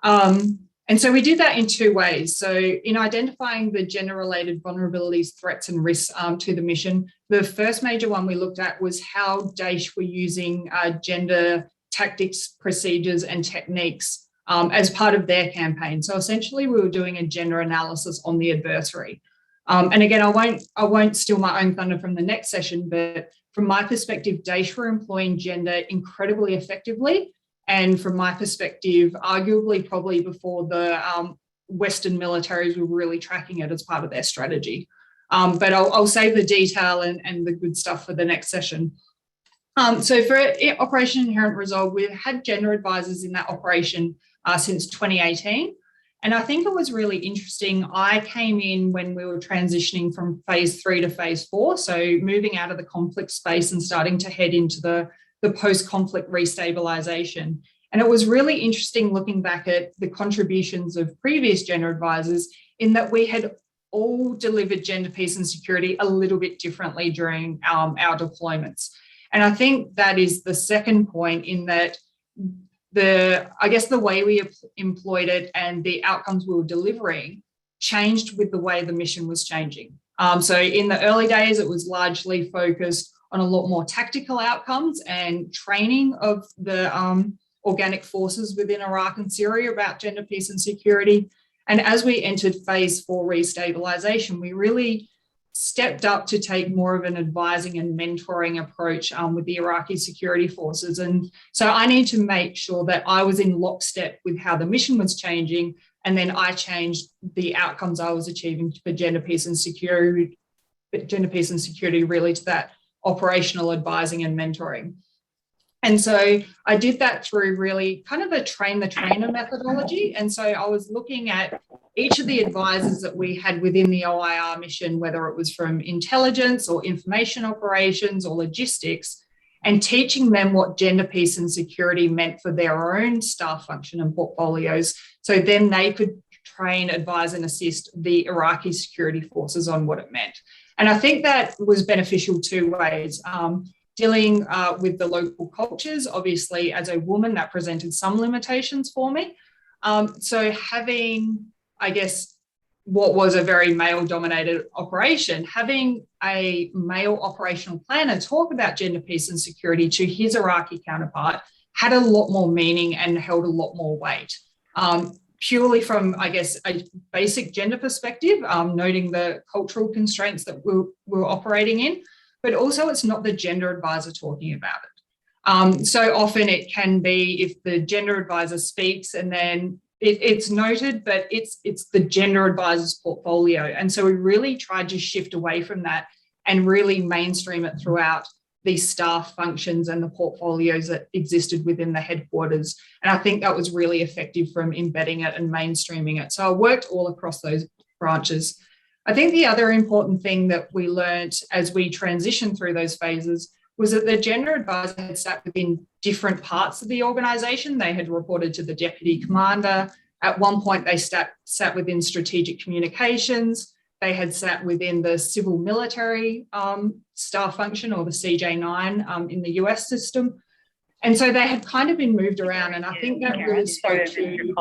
And so we did that in 2 ways. So in identifying the gender-related vulnerabilities, threats and risks to the mission, the first major one we looked at was how Daesh were using gender tactics, procedures and techniques as part of their campaign. So essentially we were doing a gender analysis on the adversary. And again, I won't steal my own thunder from the next session, but from my perspective, Daesh were employing gender incredibly effectively. And from my perspective, arguably probably before the Western militaries were really tracking it as part of their strategy. But I'll save the detail and the good stuff for the next session. So for Operation Inherent Resolve, we've had gender advisors in that operation since 2018. And I think it was really interesting. I came in when we were transitioning from phase 3 to phase 4, so moving out of the conflict space and starting to head into the post-conflict restabilization. And it was really interesting looking back at the contributions of previous gender advisors in that we had all delivered gender, peace and security a little bit differently during our deployments. And I think that is the second point in that the way we employed it and the outcomes we were delivering changed with the way the mission was changing. So in the early days, it was largely focused on a lot more tactical outcomes and training of the organic forces within Iraq and Syria about gender, peace and security. And as we entered phase 4 restabilization, we really stepped up to take more of an advising and mentoring approach with the Iraqi security forces. And so I need to make sure that I was in lockstep with how the mission was changing, and then I changed the outcomes I was achieving for gender, peace and security really to that operational advising and mentoring. And so I did that through really kind of a train the trainer methodology. And so I was looking at each of the advisors that we had within the OIR mission, whether it was from intelligence or information operations or logistics, and teaching them what gender, peace and security meant for their own staff function and portfolios. So then they could train, advise and assist the Iraqi security forces on what it meant. And I think that was beneficial 2 ways. Dealing with the local cultures, obviously as a woman, that presented some limitations for me. So having I guess, what was a very male-dominated operation, having a male operational planner talk about gender, peace and security to his Iraqi counterpart had a lot more meaning and held a lot more weight. Purely from, I guess, a basic gender perspective, noting the cultural constraints that we're operating in, but also it's not the gender advisor talking about it. So often it can be if the gender advisor speaks and then it's noted, but it's the gender advisor's portfolio. And so we really tried to shift away from that and really mainstream it throughout these staff functions and the portfolios that existed within the headquarters. And I think that was really effective from embedding it and mainstreaming it. So I worked all across those branches. I think the other important thing that we learned as we transitioned through those phases was that the gender advisor had sat within different parts of the organisation. They had reported to the deputy commander. At one point, they sat within strategic communications. They had sat within the civil military staff function, or the CJ9 in the US system. And so they had kind of been moved around. And I think that really spoke to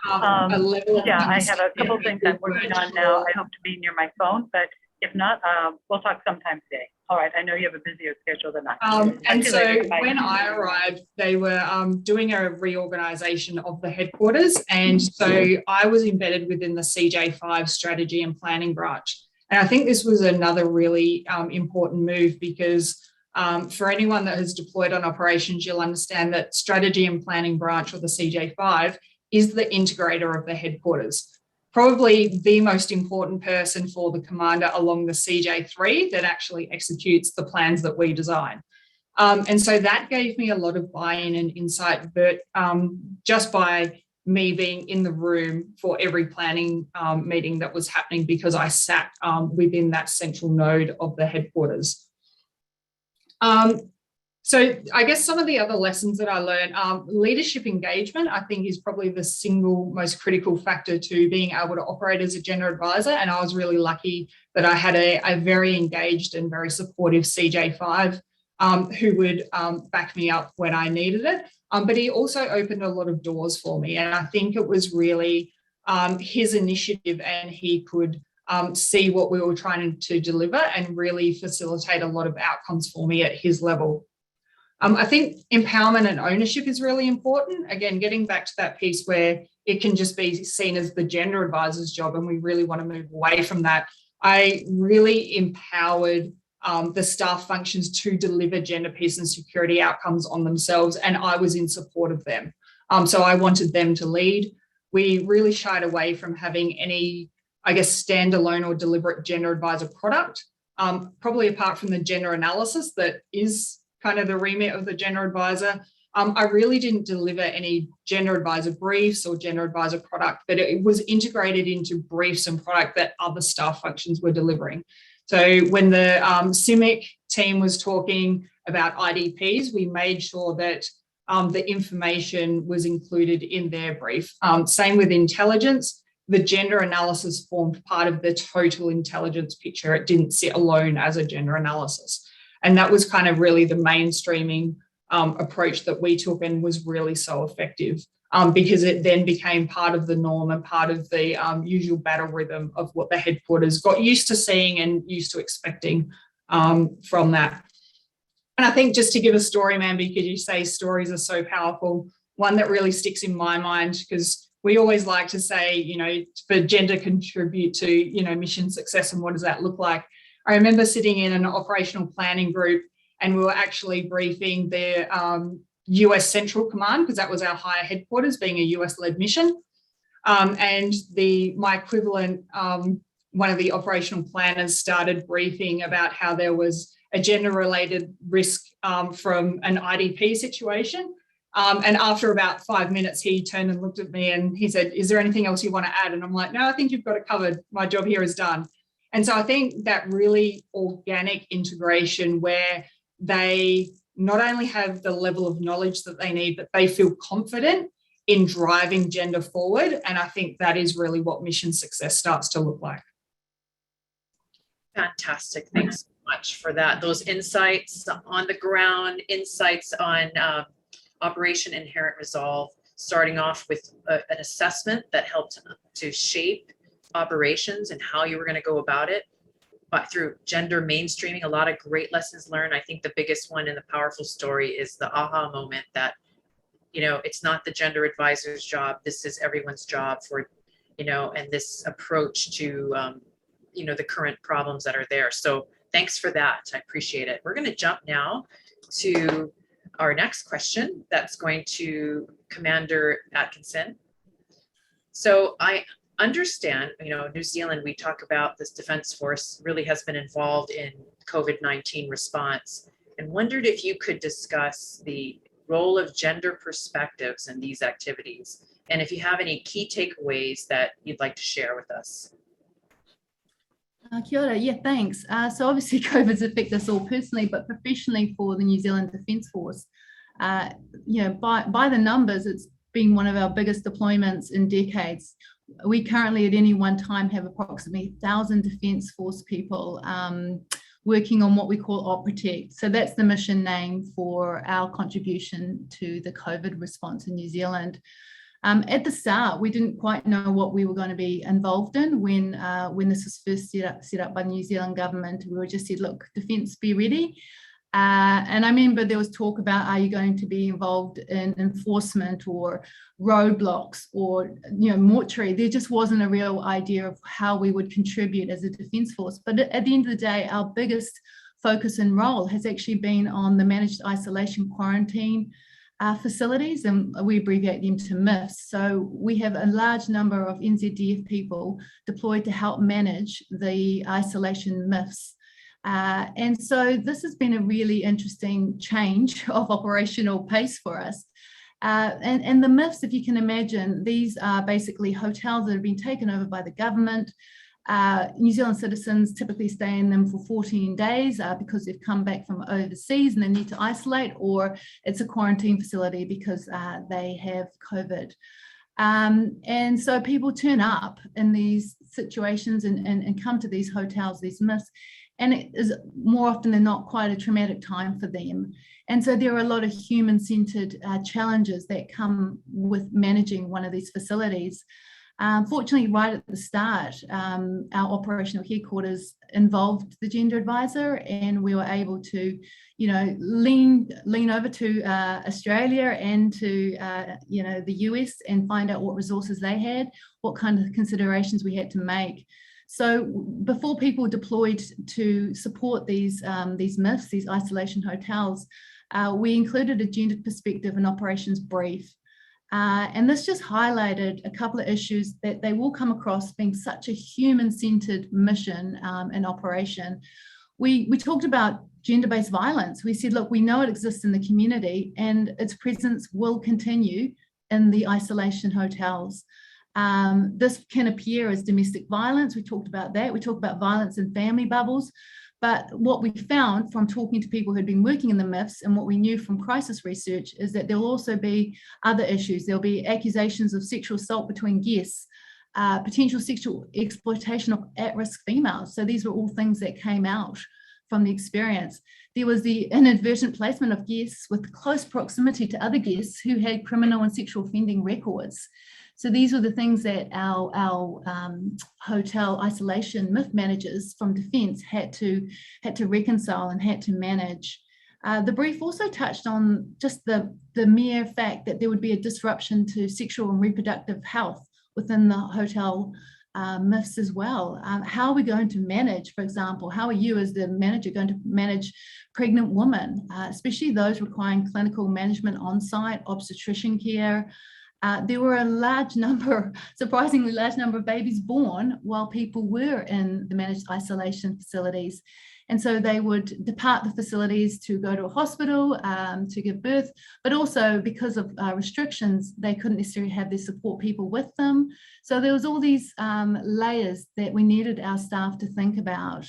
a level of yeah, I have a couple things I'm working on now. I hope to be near my phone, but if not, we'll talk sometime today. All right, I know you have a busier schedule than I. And so when I arrived, they were doing a reorganisation of the headquarters. And so I was embedded within the CJ5 strategy and planning branch. And I think this was another really important move because for anyone that has deployed on operations, you'll understand that strategy and planning branch, or the CJ5, is the integrator of the headquarters. Probably the most important person for the commander along the CJ3 that actually executes the plans that we design. And so that gave me a lot of buy-in and insight, but just by me being in the room for every planning meeting that was happening, because I sat within that central node of the headquarters. So I guess some of the other lessons that I learned, leadership engagement, I think, is probably the single most critical factor to being able to operate as a gender advisor. And I was really lucky that I had a very engaged and very supportive CJ5 who would back me up when I needed it. But he also opened a lot of doors for me. And I think it was really his initiative, and he could see what we were trying to deliver and really facilitate a lot of outcomes for me at his level. I think empowerment and ownership is really important. Again, getting back to that piece where it can just be seen as the gender advisor's job, and we really want to move away from that. I really empowered the staff functions to deliver gender, peace and security outcomes on themselves, and I was in support of them. So I wanted them to lead. We really shied away from having any, I guess, standalone or deliberate gender advisor product, probably apart from the gender analysis that is kind of the remit of the gender advisor. I really didn't deliver any gender advisor briefs or gender advisor product, but it was integrated into briefs and product that other staff functions were delivering. So when the CIMIC team was talking about IDPs, we made sure that the information was included in their brief. Same with intelligence. The gender analysis formed part of the total intelligence picture. It didn't sit alone as a gender analysis. And that was kind of really the mainstreaming approach that we took, and was really so effective because it then became part of the norm and part of the usual battle rhythm of what the headquarters got used to seeing and used to expecting from that. And I think, just to give a story, man, because you say stories are so powerful, one that really sticks in my mind, because we always like to say, you know, for gender contribute to, you know, mission success, and what does that look like? I remember sitting in an operational planning group, and we were actually briefing the US Central Command, because that was our higher headquarters, being a US-led mission. And my equivalent, one of the operational planners, started briefing about how there was a gender-related risk from an IDP situation. And after about 5 minutes, he turned and looked at me and he said, "Is there anything else you want to add?" And I'm like, "No, I think you've got it covered. My job here is done." And so I think that really organic integration, where they not only have the level of knowledge that they need, but they feel confident in driving gender forward. And I think that is really what mission success starts to look like. Fantastic. Thanks so much for that. Those insights on the ground, insights on Operation Inherent Resolve. starting off with an assessment that helped to shape operations and how you were going to go about it, but through gender mainstreaming, a lot of great lessons learned. I think the biggest one and the powerful story is the aha moment that, you know, it's not the gender advisor's job. This is everyone's job for, you know, and this approach to, you know, the current problems that are there. So thanks for that. I appreciate it. We're going to jump now to our next question. That's going to Commander Atkinson. So I understand, you know, New Zealand, we talk about this defense force really has been involved in COVID-19 response, and wondered if you could discuss the role of gender perspectives in these activities, and if you have any key takeaways that you'd like to share with us. Kia ora. Yeah, thanks. So obviously COVID's affected us all personally, but professionally for the New Zealand Defence Force, you know, by the numbers, it's been one of our biggest deployments in decades. We currently at any one time have approximately 1,000 Defence Force people working on what we call OpProtect. So that's the mission name for our contribution to the COVID response in New Zealand. At the start, we didn't quite know what we were going to be involved in when this was first set up by the New Zealand government. We were just said, look, defence, be ready. And I remember there was talk about, are you going to be involved in enforcement or roadblocks or, you know, mortuary? There just wasn't a real idea of how we would contribute as a defence force. But at the end of the day, our biggest focus and role has actually been on the managed isolation quarantine facilities, and we abbreviate them to MIFs. So we have a large number of NZDF people deployed to help manage the isolation MIFs. And so this has been a really interesting change of operational pace for us. And the MIFs, if you can imagine, these are basically hotels that have been taken over by the government. New Zealand citizens typically stay in them for 14 days because they've come back from overseas and they need to isolate, or it's a quarantine facility because they have COVID. And so people turn up in these situations and come to these hotels, these MIFs, and it is more often than not quite a traumatic time for them. And so there are a lot of human-centered challenges that come with managing one of these facilities. Fortunately, right at the start, our operational headquarters involved the gender advisor, and we were able to, you know, lean over to Australia and to, you know, the US and find out what resources they had, what kind of considerations we had to make. So before people deployed to support these MIFs, these isolation hotels, we included a gender perspective and operations brief. And this just highlighted a couple of issues that they will come across being such a human-centered mission and operation. We talked about gender-based violence. We said, look, we know it exists in the community and its presence will continue in the isolation hotels. This can appear as domestic violence. We talked about that. We talked about violence in family bubbles. But what we found from talking to people who'd been working in the MIFs and what we knew from crisis research is that there'll also be other issues. There'll be accusations of sexual assault between guests, potential sexual exploitation of at-risk females. So these were all things that came out from the experience. There was the inadvertent placement of guests with close proximity to other guests who had criminal and sexual offending records. So these were the things that our hotel isolation MIF managers from Defence had to reconcile and had to manage. The brief also touched on just the mere fact that there would be a disruption to sexual and reproductive health within the hotel MIFs as well. How are we going to manage, for example, how are you as the manager going to manage pregnant women, especially those requiring clinical management on-site, obstetrician care? There were a large number, surprisingly large number of babies born while people were in the managed isolation facilities. And so they would depart the facilities to go to a hospital to give birth, but also because of restrictions, they couldn't necessarily have their support people with them. So there was all these layers that we needed our staff to think about.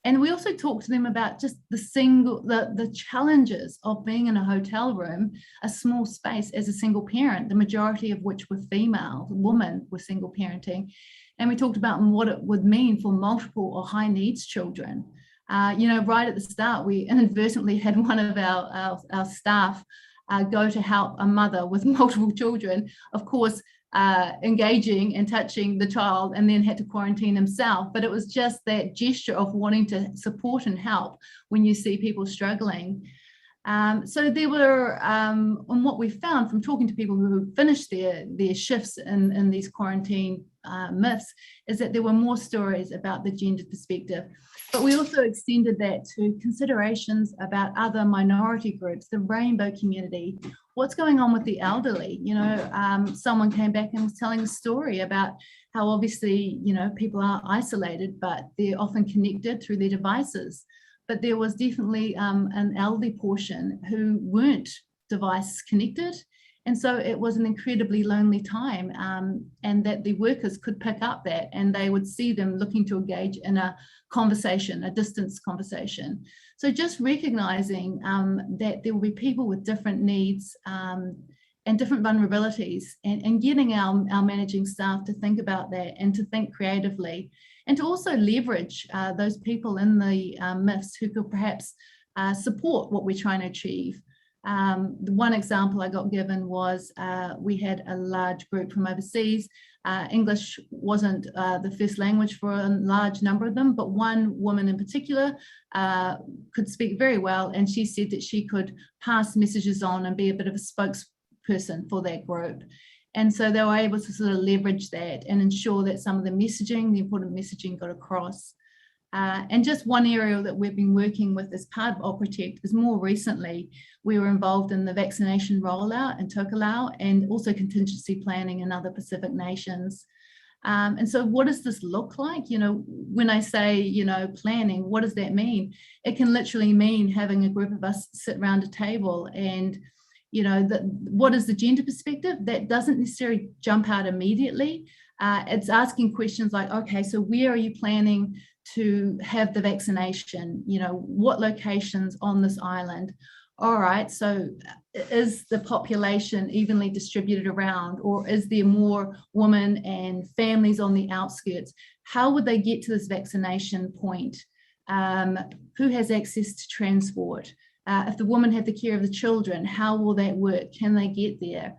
And we also talked to them about just the challenges of being in a hotel room, a small space as a single parent, the majority of which were female, women were single parenting. And we talked about what it would mean for multiple or high needs children. You know, right at the start, we inadvertently had one of our staff go to help a mother with multiple children, of course, engaging and touching the child, and then had to quarantine himself. But it was just that gesture of wanting to support and help when you see people struggling. So there were, and what we found from talking to people who finished their shifts in these quarantine myths, is that there were more stories about the gendered perspective. But we also extended that to considerations about other minority groups, the rainbow community, what's going on with the elderly. You know, someone came back and was telling a story about how obviously, you know, people are isolated, but they're often connected through their devices. But there was definitely an elderly portion who weren't device connected. And so it was an incredibly lonely time, and that the workers could pick up that, and they would see them looking to engage in a conversation, a distance conversation. So just recognizing that there will be people with different needs and different vulnerabilities, and getting our managing staff to think about that and to think creatively, and to also leverage those people in the myths who could perhaps support what we're trying to achieve. The one example I got given was we had a large group from overseas. English wasn't the first language for a large number of them, but one woman in particular could speak very well, and she said that she could pass messages on and be a bit of a spokesperson for that group. And so they were able to sort of leverage that and ensure that some of the messaging, the important messaging, got across. And just one area that we've been working with as part of Oprotect is more recently, we were involved in the vaccination rollout in Tokelau, and also contingency planning in other Pacific nations. And so what does this look like? You know, when I say, you know, planning, what does that mean? It can literally mean having a group of us sit around a table and, you know, what is the gender perspective? That doesn't necessarily jump out immediately. It's asking questions like, okay, so where are you planning to have the vaccination? You know, what locations on this island? All right, so is the population evenly distributed around, or is there more women and families on the outskirts? How would they get to this vaccination point? Who has access to transport? If the woman had the care of the children, how will that work? Can they get there?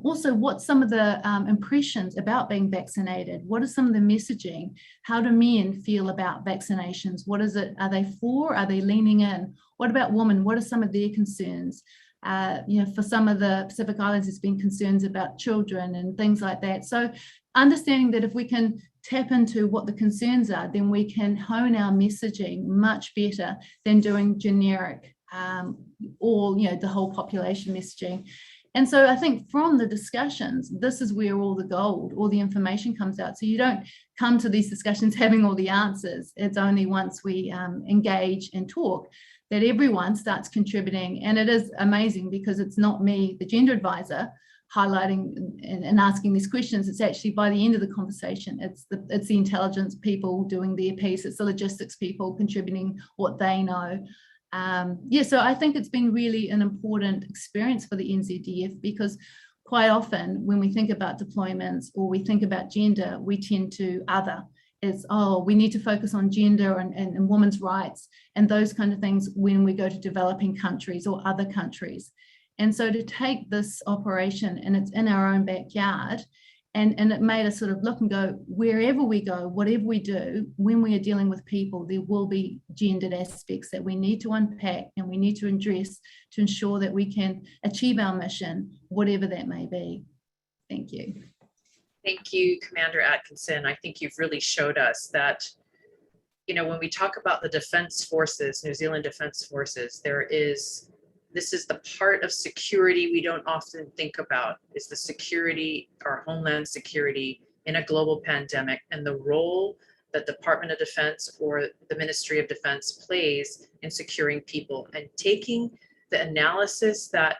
Also, what's some of the impressions about being vaccinated? What is some of the messaging? How do men feel about vaccinations? What is it? Are they for? Are they leaning in? What about women? What are some of their concerns? You know, for some of the Pacific Islands, there's been concerns about children and things like that. So understanding that if we can tap into what the concerns are, then we can hone our messaging much better than doing generic or, you know, the whole population messaging. And so I think from the discussions, this is where all the gold, all the information comes out. So you don't come to these discussions having all the answers. It's only once we engage and talk that everyone starts contributing. And it is amazing because it's not me, the gender advisor, highlighting and asking these questions. It's actually by the end of the conversation, it's the intelligence people doing their piece. It's the logistics people contributing what they know. Yeah, so I think it's been really an important experience for the NZDF, because quite often when we think about deployments or we think about gender, we tend to other. It's, oh, we need to focus on gender and women's rights and those kind of things when we go to developing countries or other countries. And so to take this operation, and it's in our own backyard, and it made us sort of look and go, wherever we go, whatever we do, when we are dealing with people, there will be gendered aspects that we need to unpack and we need to address to ensure that we can achieve our mission, whatever that may be. Thank you. Thank you, Commander Atkinson. I think you've really showed us that, you know, when we talk about the Defence Forces, New Zealand Defence Forces, this is the part of security we don't often think about, is the security, our homeland security in a global pandemic, and the role that the Department of Defense or the Ministry of Defense plays in securing people, and taking the analysis that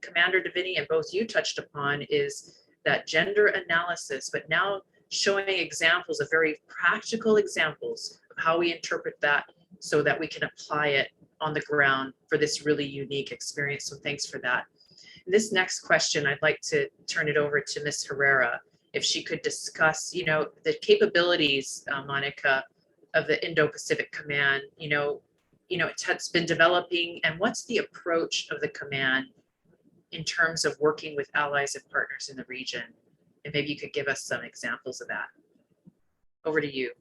Commander Davini and both you touched upon, is that gender analysis, but now showing examples of very practical examples of how we interpret that so that we can apply it on the ground for this really unique experience. So thanks for that. This next question, I'd like to turn it over to Ms. Herrera, if she could discuss, you know, the capabilities, Monica, of the Indo-Pacific Command. You know, it's been developing, and what's the approach of the command in terms of working with allies and partners in the region. And maybe you could give us some examples of that. Over to you.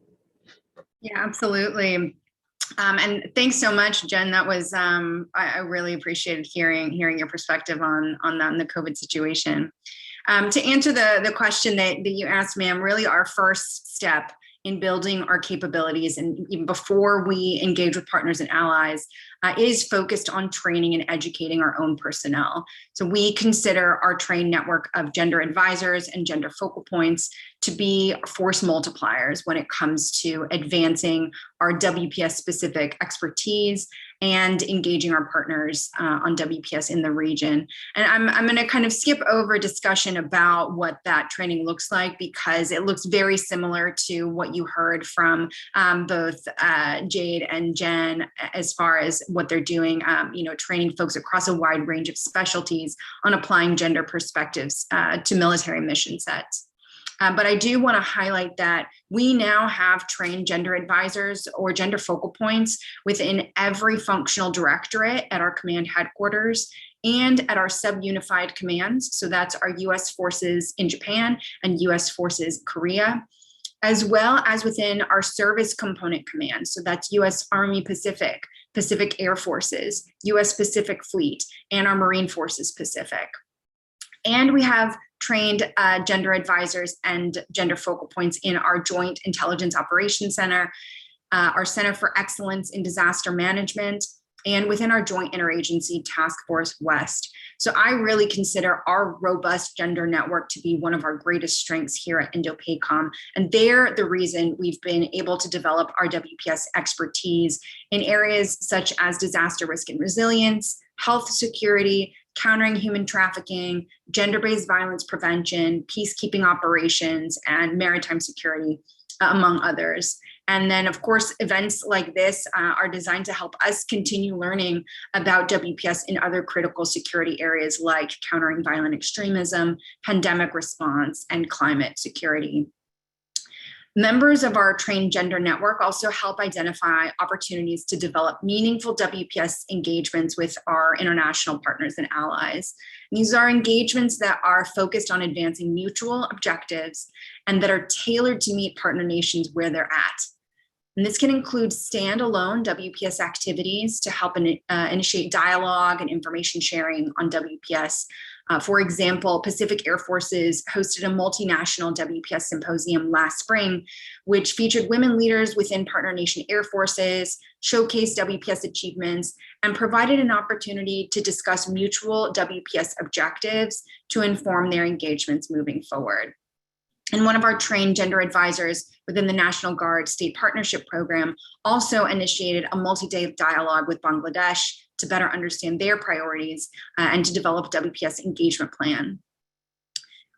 Yeah, absolutely. And thanks so much, Jen. That was, I really appreciated hearing your perspective on the COVID situation. To answer the question that you asked, ma'am, really our first step in building our capabilities, and even before we engage with partners and allies, is focused on training and educating our own personnel. So we consider our trained network of gender advisors and gender focal points to be force multipliers when it comes to advancing our WPS specific expertise and engaging our partners on WPS in the region. And I'm going to kind of skip over discussion about what that training looks like, because it looks very similar to what you heard from both Jade and Jen as far as what they're doing, training folks across a wide range of specialties on applying gender perspectives to military mission sets. But I do want to highlight that we now have trained gender advisors or gender focal points within every functional directorate at our command headquarters and at our sub-unified commands. So that's our U.S. forces in Japan and U.S. forces Korea, as well as within our service component commands. So that's U.S. Army Pacific, Pacific Air Forces, U.S. Pacific Fleet, and our Marine Forces Pacific. And we have trained gender advisors and gender focal points in our Joint Intelligence Operations Center, our Center for Excellence in Disaster Management, and within our Joint Interagency Task Force West. So I really consider our robust gender network to be one of our greatest strengths here at Indo-PACOM. And they're the reason we've been able to develop our WPS expertise in areas such as disaster risk and resilience, health security, countering human trafficking, gender-based violence prevention, peacekeeping operations, and maritime security, among others. And then, of course, events like this are designed to help us continue learning about WPS in other critical security areas like countering violent extremism, pandemic response, and climate security. Members of our trained gender network also help identify opportunities to develop meaningful WPS engagements with our international partners and allies. And these are engagements that are focused on advancing mutual objectives and that are tailored to meet partner nations where they're at. And this can include standalone WPS activities to help initiate dialogue and information sharing on WPS. For example, Pacific Air Forces hosted a multinational WPS symposium last spring, which featured women leaders within partner nation air forces, showcased WPS achievements, and provided an opportunity to discuss mutual WPS objectives to inform their engagements moving forward. And one of our trained gender advisors within the National Guard State Partnership Program also initiated a multi-day dialogue with Bangladesh to better understand their priorities and to develop a WPS engagement plan.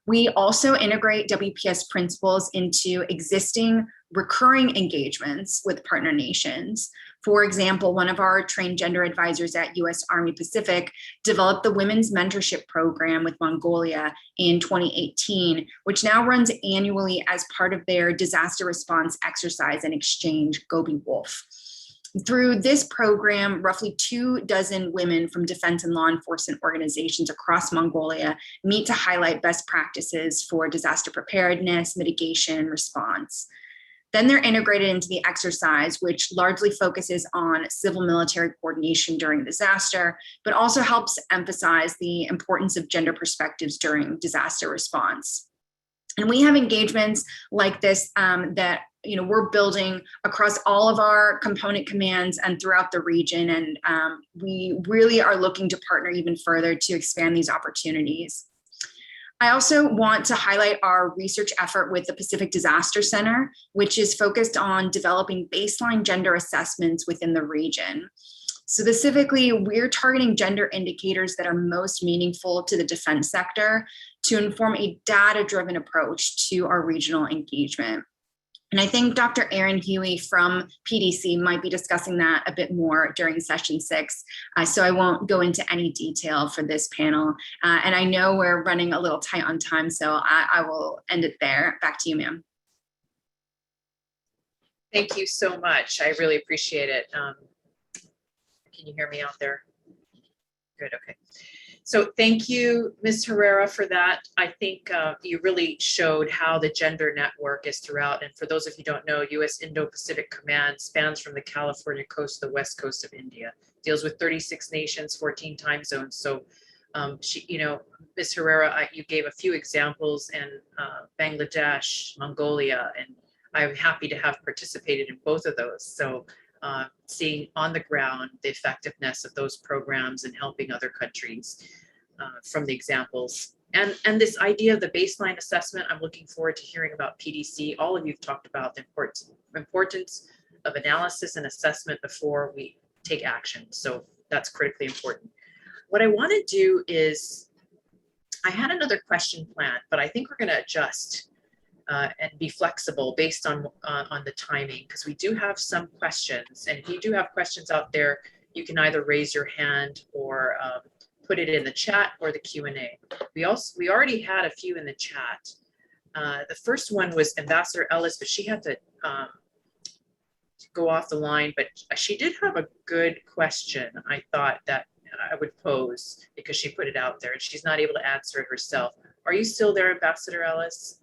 We also integrate WPS principles into existing recurring engagements with partner nations. For example, one of our trained gender advisors at U.S. Army Pacific developed the Women's Mentorship Program with Mongolia in 2018, which now runs annually as part of their disaster response exercise and exchange, Gobi Wolf. Through this program, roughly 24 women from defense and law enforcement organizations across Mongolia meet to highlight best practices for disaster preparedness, mitigation, and response. Then they're integrated into the exercise, which largely focuses on civil-military coordination during disaster, but also helps emphasize the importance of gender perspectives during disaster response. And we have engagements like this that we're building across all of our component commands and throughout the region. And we really are looking to partner even further to expand these opportunities. I also want to highlight our research effort with the Pacific Disaster Center, which is focused on developing baseline gender assessments within the region. Specifically, we're targeting gender indicators that are most meaningful to the defense sector to inform a data-driven approach to our regional engagement. And I think Dr. Erin Huey from PDC might be discussing that a bit more during session 6. So I won't go into any detail for this panel. And I know we're running a little tight on time, so I will end it there. Back to you, ma'am. Thank you so much. I really appreciate it. Can you hear me out there? Good, okay. So thank you, Ms. Herrera, for that. I think you really showed how the gender network is throughout. And for those of you who don't know, U.S. Indo-Pacific Command spans from the California coast to the west coast of India, deals with 36 nations, 14 time zones. So Ms. Herrera, you gave a few examples, and Bangladesh, Mongolia, and I'm happy to have participated in both of those. So seeing on the ground the effectiveness of those programs and helping other countries from the examples. And this idea of the baseline assessment, I'm looking forward to hearing about PDC. All of you've talked about the importance of analysis and assessment before we take action. So that's critically important. What I want to do is, I had another question planned, but I think we're going to adjust and be flexible based on the timing, because we do have some questions. And if you do have questions out there, you can either raise your hand or put it in the chat or the Q&A. We already had a few in the chat. The first one was Ambassador Ellis, but she had to go off the line, but she did have a good question, I thought, that I would pose because she put it out there and she's not able to answer it herself. Are you still there, Ambassador Ellis?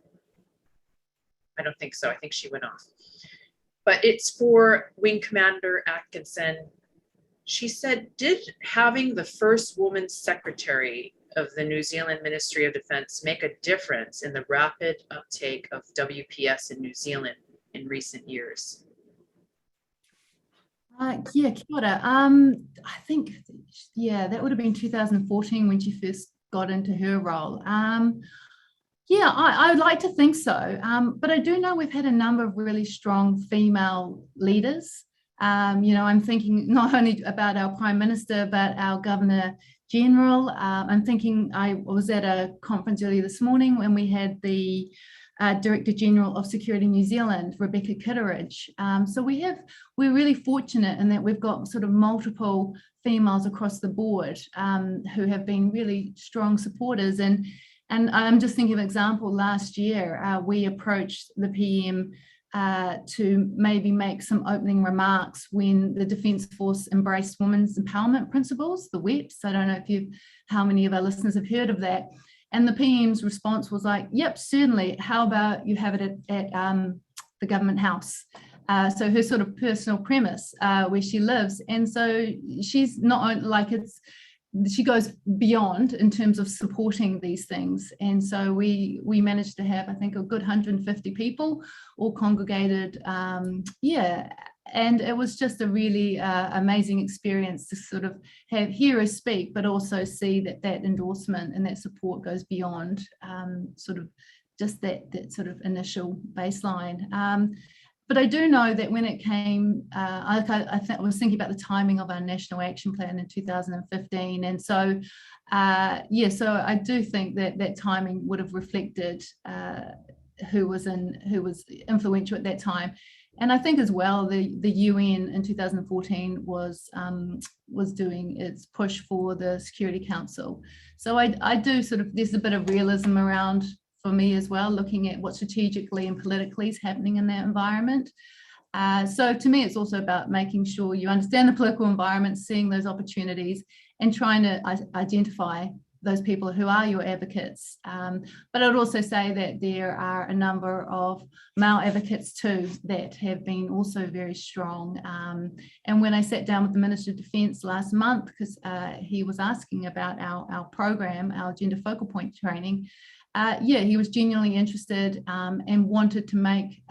I don't think so. I think she went off. But it's for Wing Commander Atkinson. She said, did having the first woman secretary of the New Zealand Ministry of Defence make a difference in the rapid uptake of WPS in New Zealand in recent years? Yeah, kia ora. I think, yeah, that would have been 2014 when she first got into her role. Yeah, I would like to think so. But I do know we've had a number of really strong female leaders. I'm thinking not only about our Prime Minister, but our Governor General. I'm thinking, I was at a conference earlier this morning when we had the Director General of Security New Zealand, Rebecca Kitteridge. So we're really fortunate in that we've got sort of multiple females across the board who have been really strong supporters. And I'm just thinking of an example. Last year, we approached the PM to maybe make some opening remarks when the Defence Force embraced women's empowerment principles, the WEPs. I don't know how many of our listeners have heard of that. And the PM's response was like, yep, certainly. How about you have it at the Government House? So her sort of personal premise where she lives. And so she's not like she goes beyond in terms of supporting these things. And so we managed to have, I think, a good 150 people all congregated. And it was just a really amazing experience to sort of hear her speak, but also see that endorsement and that support goes beyond sort of just that sort of initial baseline. But I do know that when it came, I was thinking about the timing of our National Action Plan in 2015. And so, so I do think that timing would have reflected who was influential at that time. And I think as well, the UN in 2014 was doing its push for the Security Council. So I do sort of, there's a bit of realism around for me as well, looking at what strategically and politically is happening in that environment. So to me, it's also about making sure you understand the political environment, seeing those opportunities and trying to identify those people who are your advocates. But I'd also say that there are a number of male advocates too that have been also very strong. And when I sat down with the Minister of Defence last month, because he was asking about our program, our gender focal point training, he was genuinely interested and wanted to make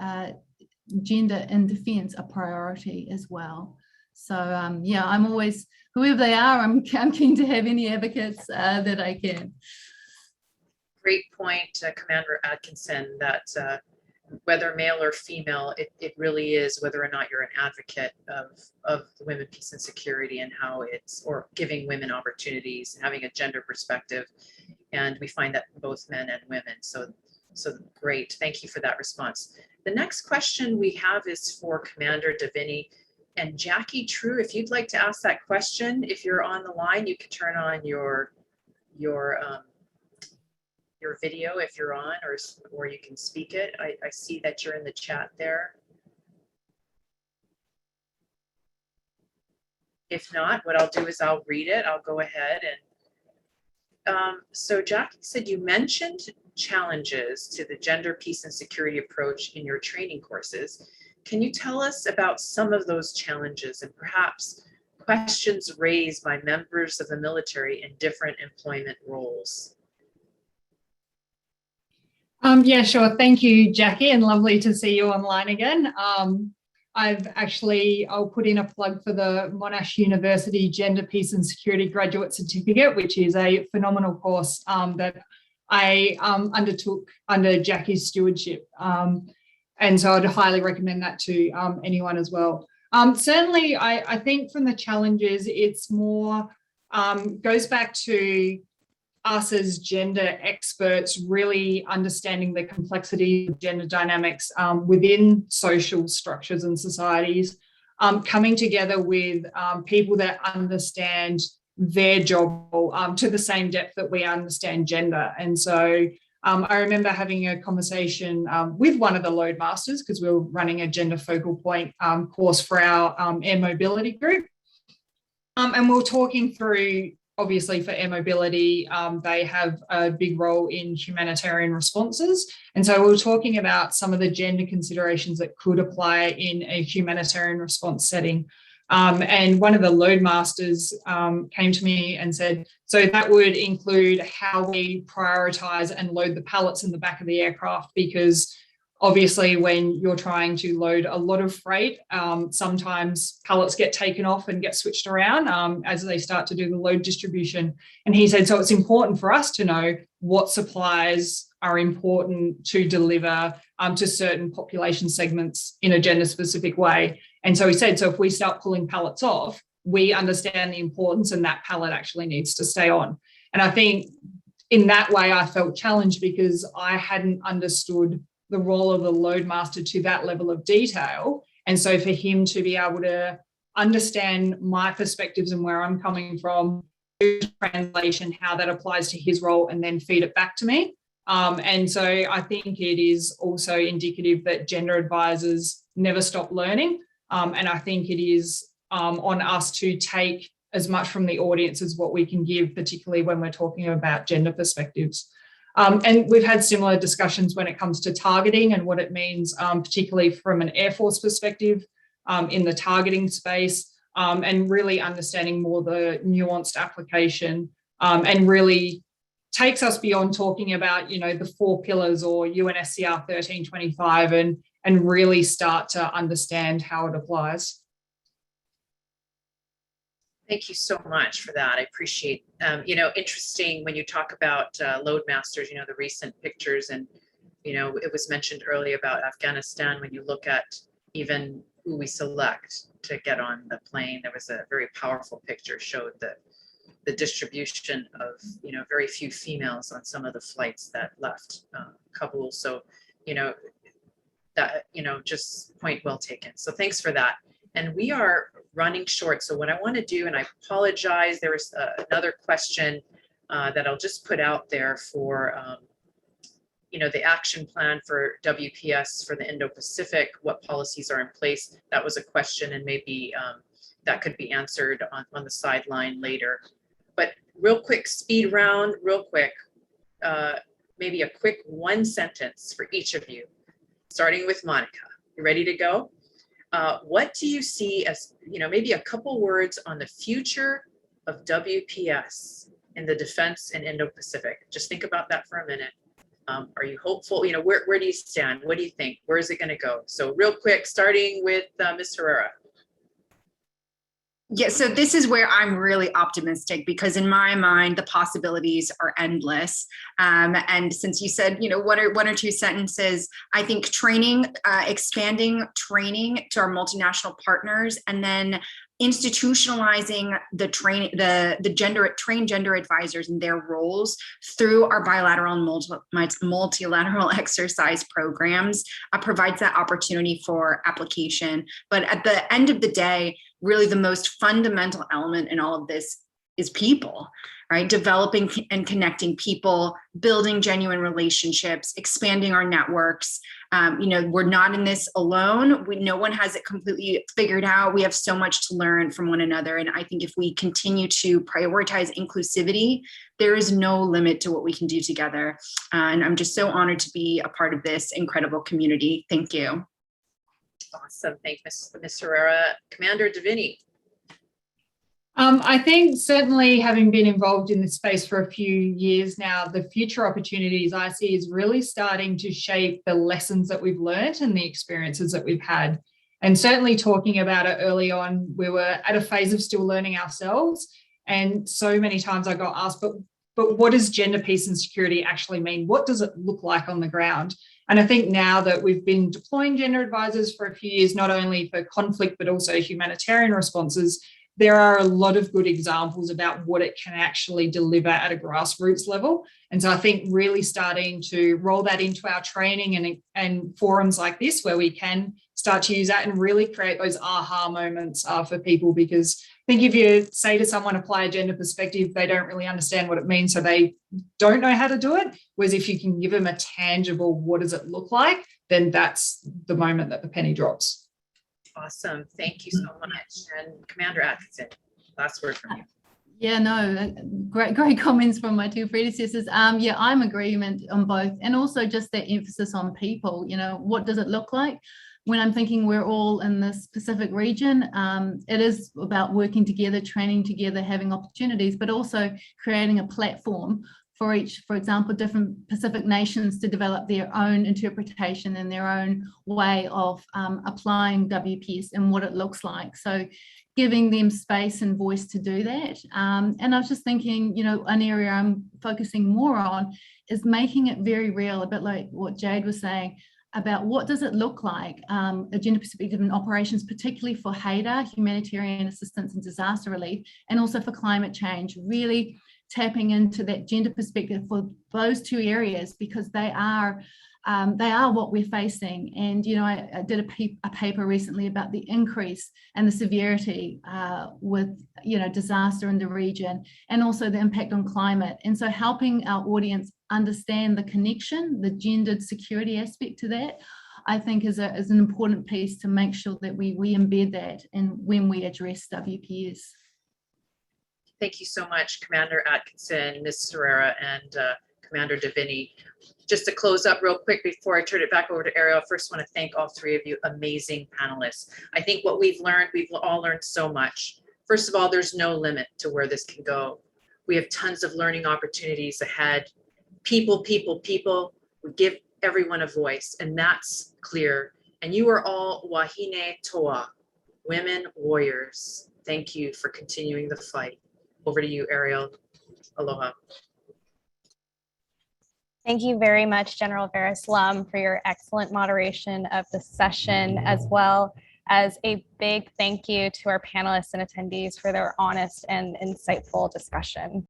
gender in defence a priority as well. So I'm always, whoever they are, I'm keen to have any advocates that I can. Great point, Commander Atkinson, that whether male or female, it really is whether or not you're an advocate of women, peace and security, and how it's, or giving women opportunities, having a gender perspective. And we find that both men and women. So great. Thank you for that response. The next question we have is for Commander Davini. And Jackie True, if you'd like to ask that question, if you're on the line, you can turn on your video if you're on, or you can speak it. I see that you're in the chat there. If not, what I'll do is I'll read it. I'll go ahead and So Jackie said you mentioned challenges to the gender, peace, and security approach in your training courses. Can you tell us about some of those challenges and perhaps questions raised by members of the military in different employment roles? Yeah, sure. Thank you, Jackie, and lovely to see you online again. I'll put in a plug for the Monash University Gender, Peace and Security Graduate Certificate, which is a phenomenal course that I undertook under Jackie's stewardship. And so I'd highly recommend that to anyone as well. Certainly, I think from the challenges, it's more, goes back to us as gender experts really understanding the complexity of gender dynamics within social structures and societies, coming together with people that understand their job to the same depth that we understand gender. And so I remember having a conversation with one of the load masters because we were running a gender focal point course for our air mobility group. And we were talking through, obviously for air mobility, they have a big role in humanitarian responses. And so we were talking about some of the gender considerations that could apply in a humanitarian response setting. And one of the load masters came to me and said, so that would include how we prioritize and load the pallets in the back of the aircraft, because obviously when you're trying to load a lot of freight, sometimes pallets get taken off and get switched around as they start to do the load distribution. And he said, so it's important for us to know what supplies are important to deliver to certain population segments in a gender specific way. And so he said, so if we start pulling pallets off, we understand the importance and that pallet actually needs to stay on. And I think in that way, I felt challenged because I hadn't understood the role of the load master to that level of detail. And so for him to be able to understand my perspectives and where I'm coming from, translation, how that applies to his role, and then feed it back to me. And so I think it is also indicative that gender advisors never stop learning. And I think it is on us to take as much from the audience as what we can give, particularly when we're talking about gender perspectives. And we've had similar discussions when it comes to targeting and what it means, particularly from an Air Force perspective in the targeting space, and really understanding more the nuanced application, and really takes us beyond talking about, you know, the 4 pillars or UNSCR 1325 and really start to understand how it applies. Thank you so much for that. I appreciate, interesting when you talk about load masters, the recent pictures, and, it was mentioned earlier about Afghanistan. When you look at even who we select to get on the plane, there was a very powerful picture, showed the distribution of, very few females on some of the flights that left Kabul. So, just point well taken. So thanks for that. And we are running short. So what I want to do, and I apologize, there was another question that I'll just put out there for, the action plan for WPS for the Indo-Pacific, what policies are in place. That was a question, and maybe that could be answered on the sideline later. But real quick, speed round, real quick, maybe a quick 1 sentence for each of you, starting with Monica. You ready to go? What do you see as, maybe a couple words on the future of WPS in the defense and Indo-Pacific? Just think about that for a minute. Are you hopeful? Where do you stand? What do you think? Where is it going to go? So real quick, starting with Ms. Herrera. Yeah, so this is where I'm really optimistic, because in my mind, the possibilities are endless. And since you said, one or two sentences, I think training, expanding training to our multinational partners, and then institutionalizing the trained gender advisors and their roles through our bilateral and multilateral exercise programs provides that opportunity for application. But at the end of the day, really the most fundamental element in all of this is people, right? Developing and connecting people, building genuine relationships, expanding our networks. We're not in this alone. No one has it completely figured out. We have so much to learn from one another. And I think if we continue to prioritize inclusivity, there is no limit to what we can do together. And I'm just so honored to be a part of this incredible community. Thank you. Awesome. Thank you, Ms. Herrera. Commander Davini. I think certainly having been involved in this space for a few years now, the future opportunities I see is really starting to shape the lessons that we've learned and the experiences that we've had. And certainly talking about it early on, we were at a phase of still learning ourselves. And so many times I got asked, but what does gender, peace and security actually mean? What does it look like on the ground? And I think now that we've been deploying gender advisors for a few years, not only for conflict, but also humanitarian responses, there are a lot of good examples about what it can actually deliver at a grassroots level. And so I think really starting to roll that into our training and forums like this, where we can start to use that and really create those aha moments for people. Because I think if you say to someone, apply a gender perspective, they don't really understand what it means, so they don't know how to do it. Whereas if you can give them a tangible, what does it look like, then that's the moment that the penny drops. Awesome. Thank you so much. And Commander Atkinson, last word from you. Yeah, no, great comments from my two predecessors. Yeah, I'm agreement on both, and also just that emphasis on people. What does it look like? When I'm thinking we're all in this Pacific region, it is about working together, training together, having opportunities, but also creating a platform for each, for example, different Pacific nations to develop their own interpretation and their own way of applying WPS and what it looks like. So giving them space and voice to do that. And I was just thinking, an area I'm focusing more on is making it very real, a bit like what Jade was saying about what does it look like, a gender perspective in operations, particularly for HADA, humanitarian assistance and disaster relief, and also for climate change, really tapping into that gender perspective for those two areas, because they are what we're facing. And I did a paper recently about the increase and the severity with disaster in the region, and also the impact on climate. And so helping our audience understand the connection, the gendered security aspect to that, I think is an important piece to make sure that we embed that in when we address WPS. Thank you so much, Commander Atkinson, Ms. Herrera, and Commander Davini. Just to close up real quick before I turn it back over to Ariel, I first want to thank all three of you amazing panelists. I think what we've all learned so much. First of all, there's no limit to where this can go. We have tons of learning opportunities ahead. People, we give everyone a voice, and that's clear. And you are all Wahine Toa, women warriors. Thank you for continuing the fight. Over to you, Ariel. Aloha. Thank you very much, General Vera Slum, for your excellent moderation of the session, as well as a big thank you to our panelists and attendees for their honest and insightful discussion.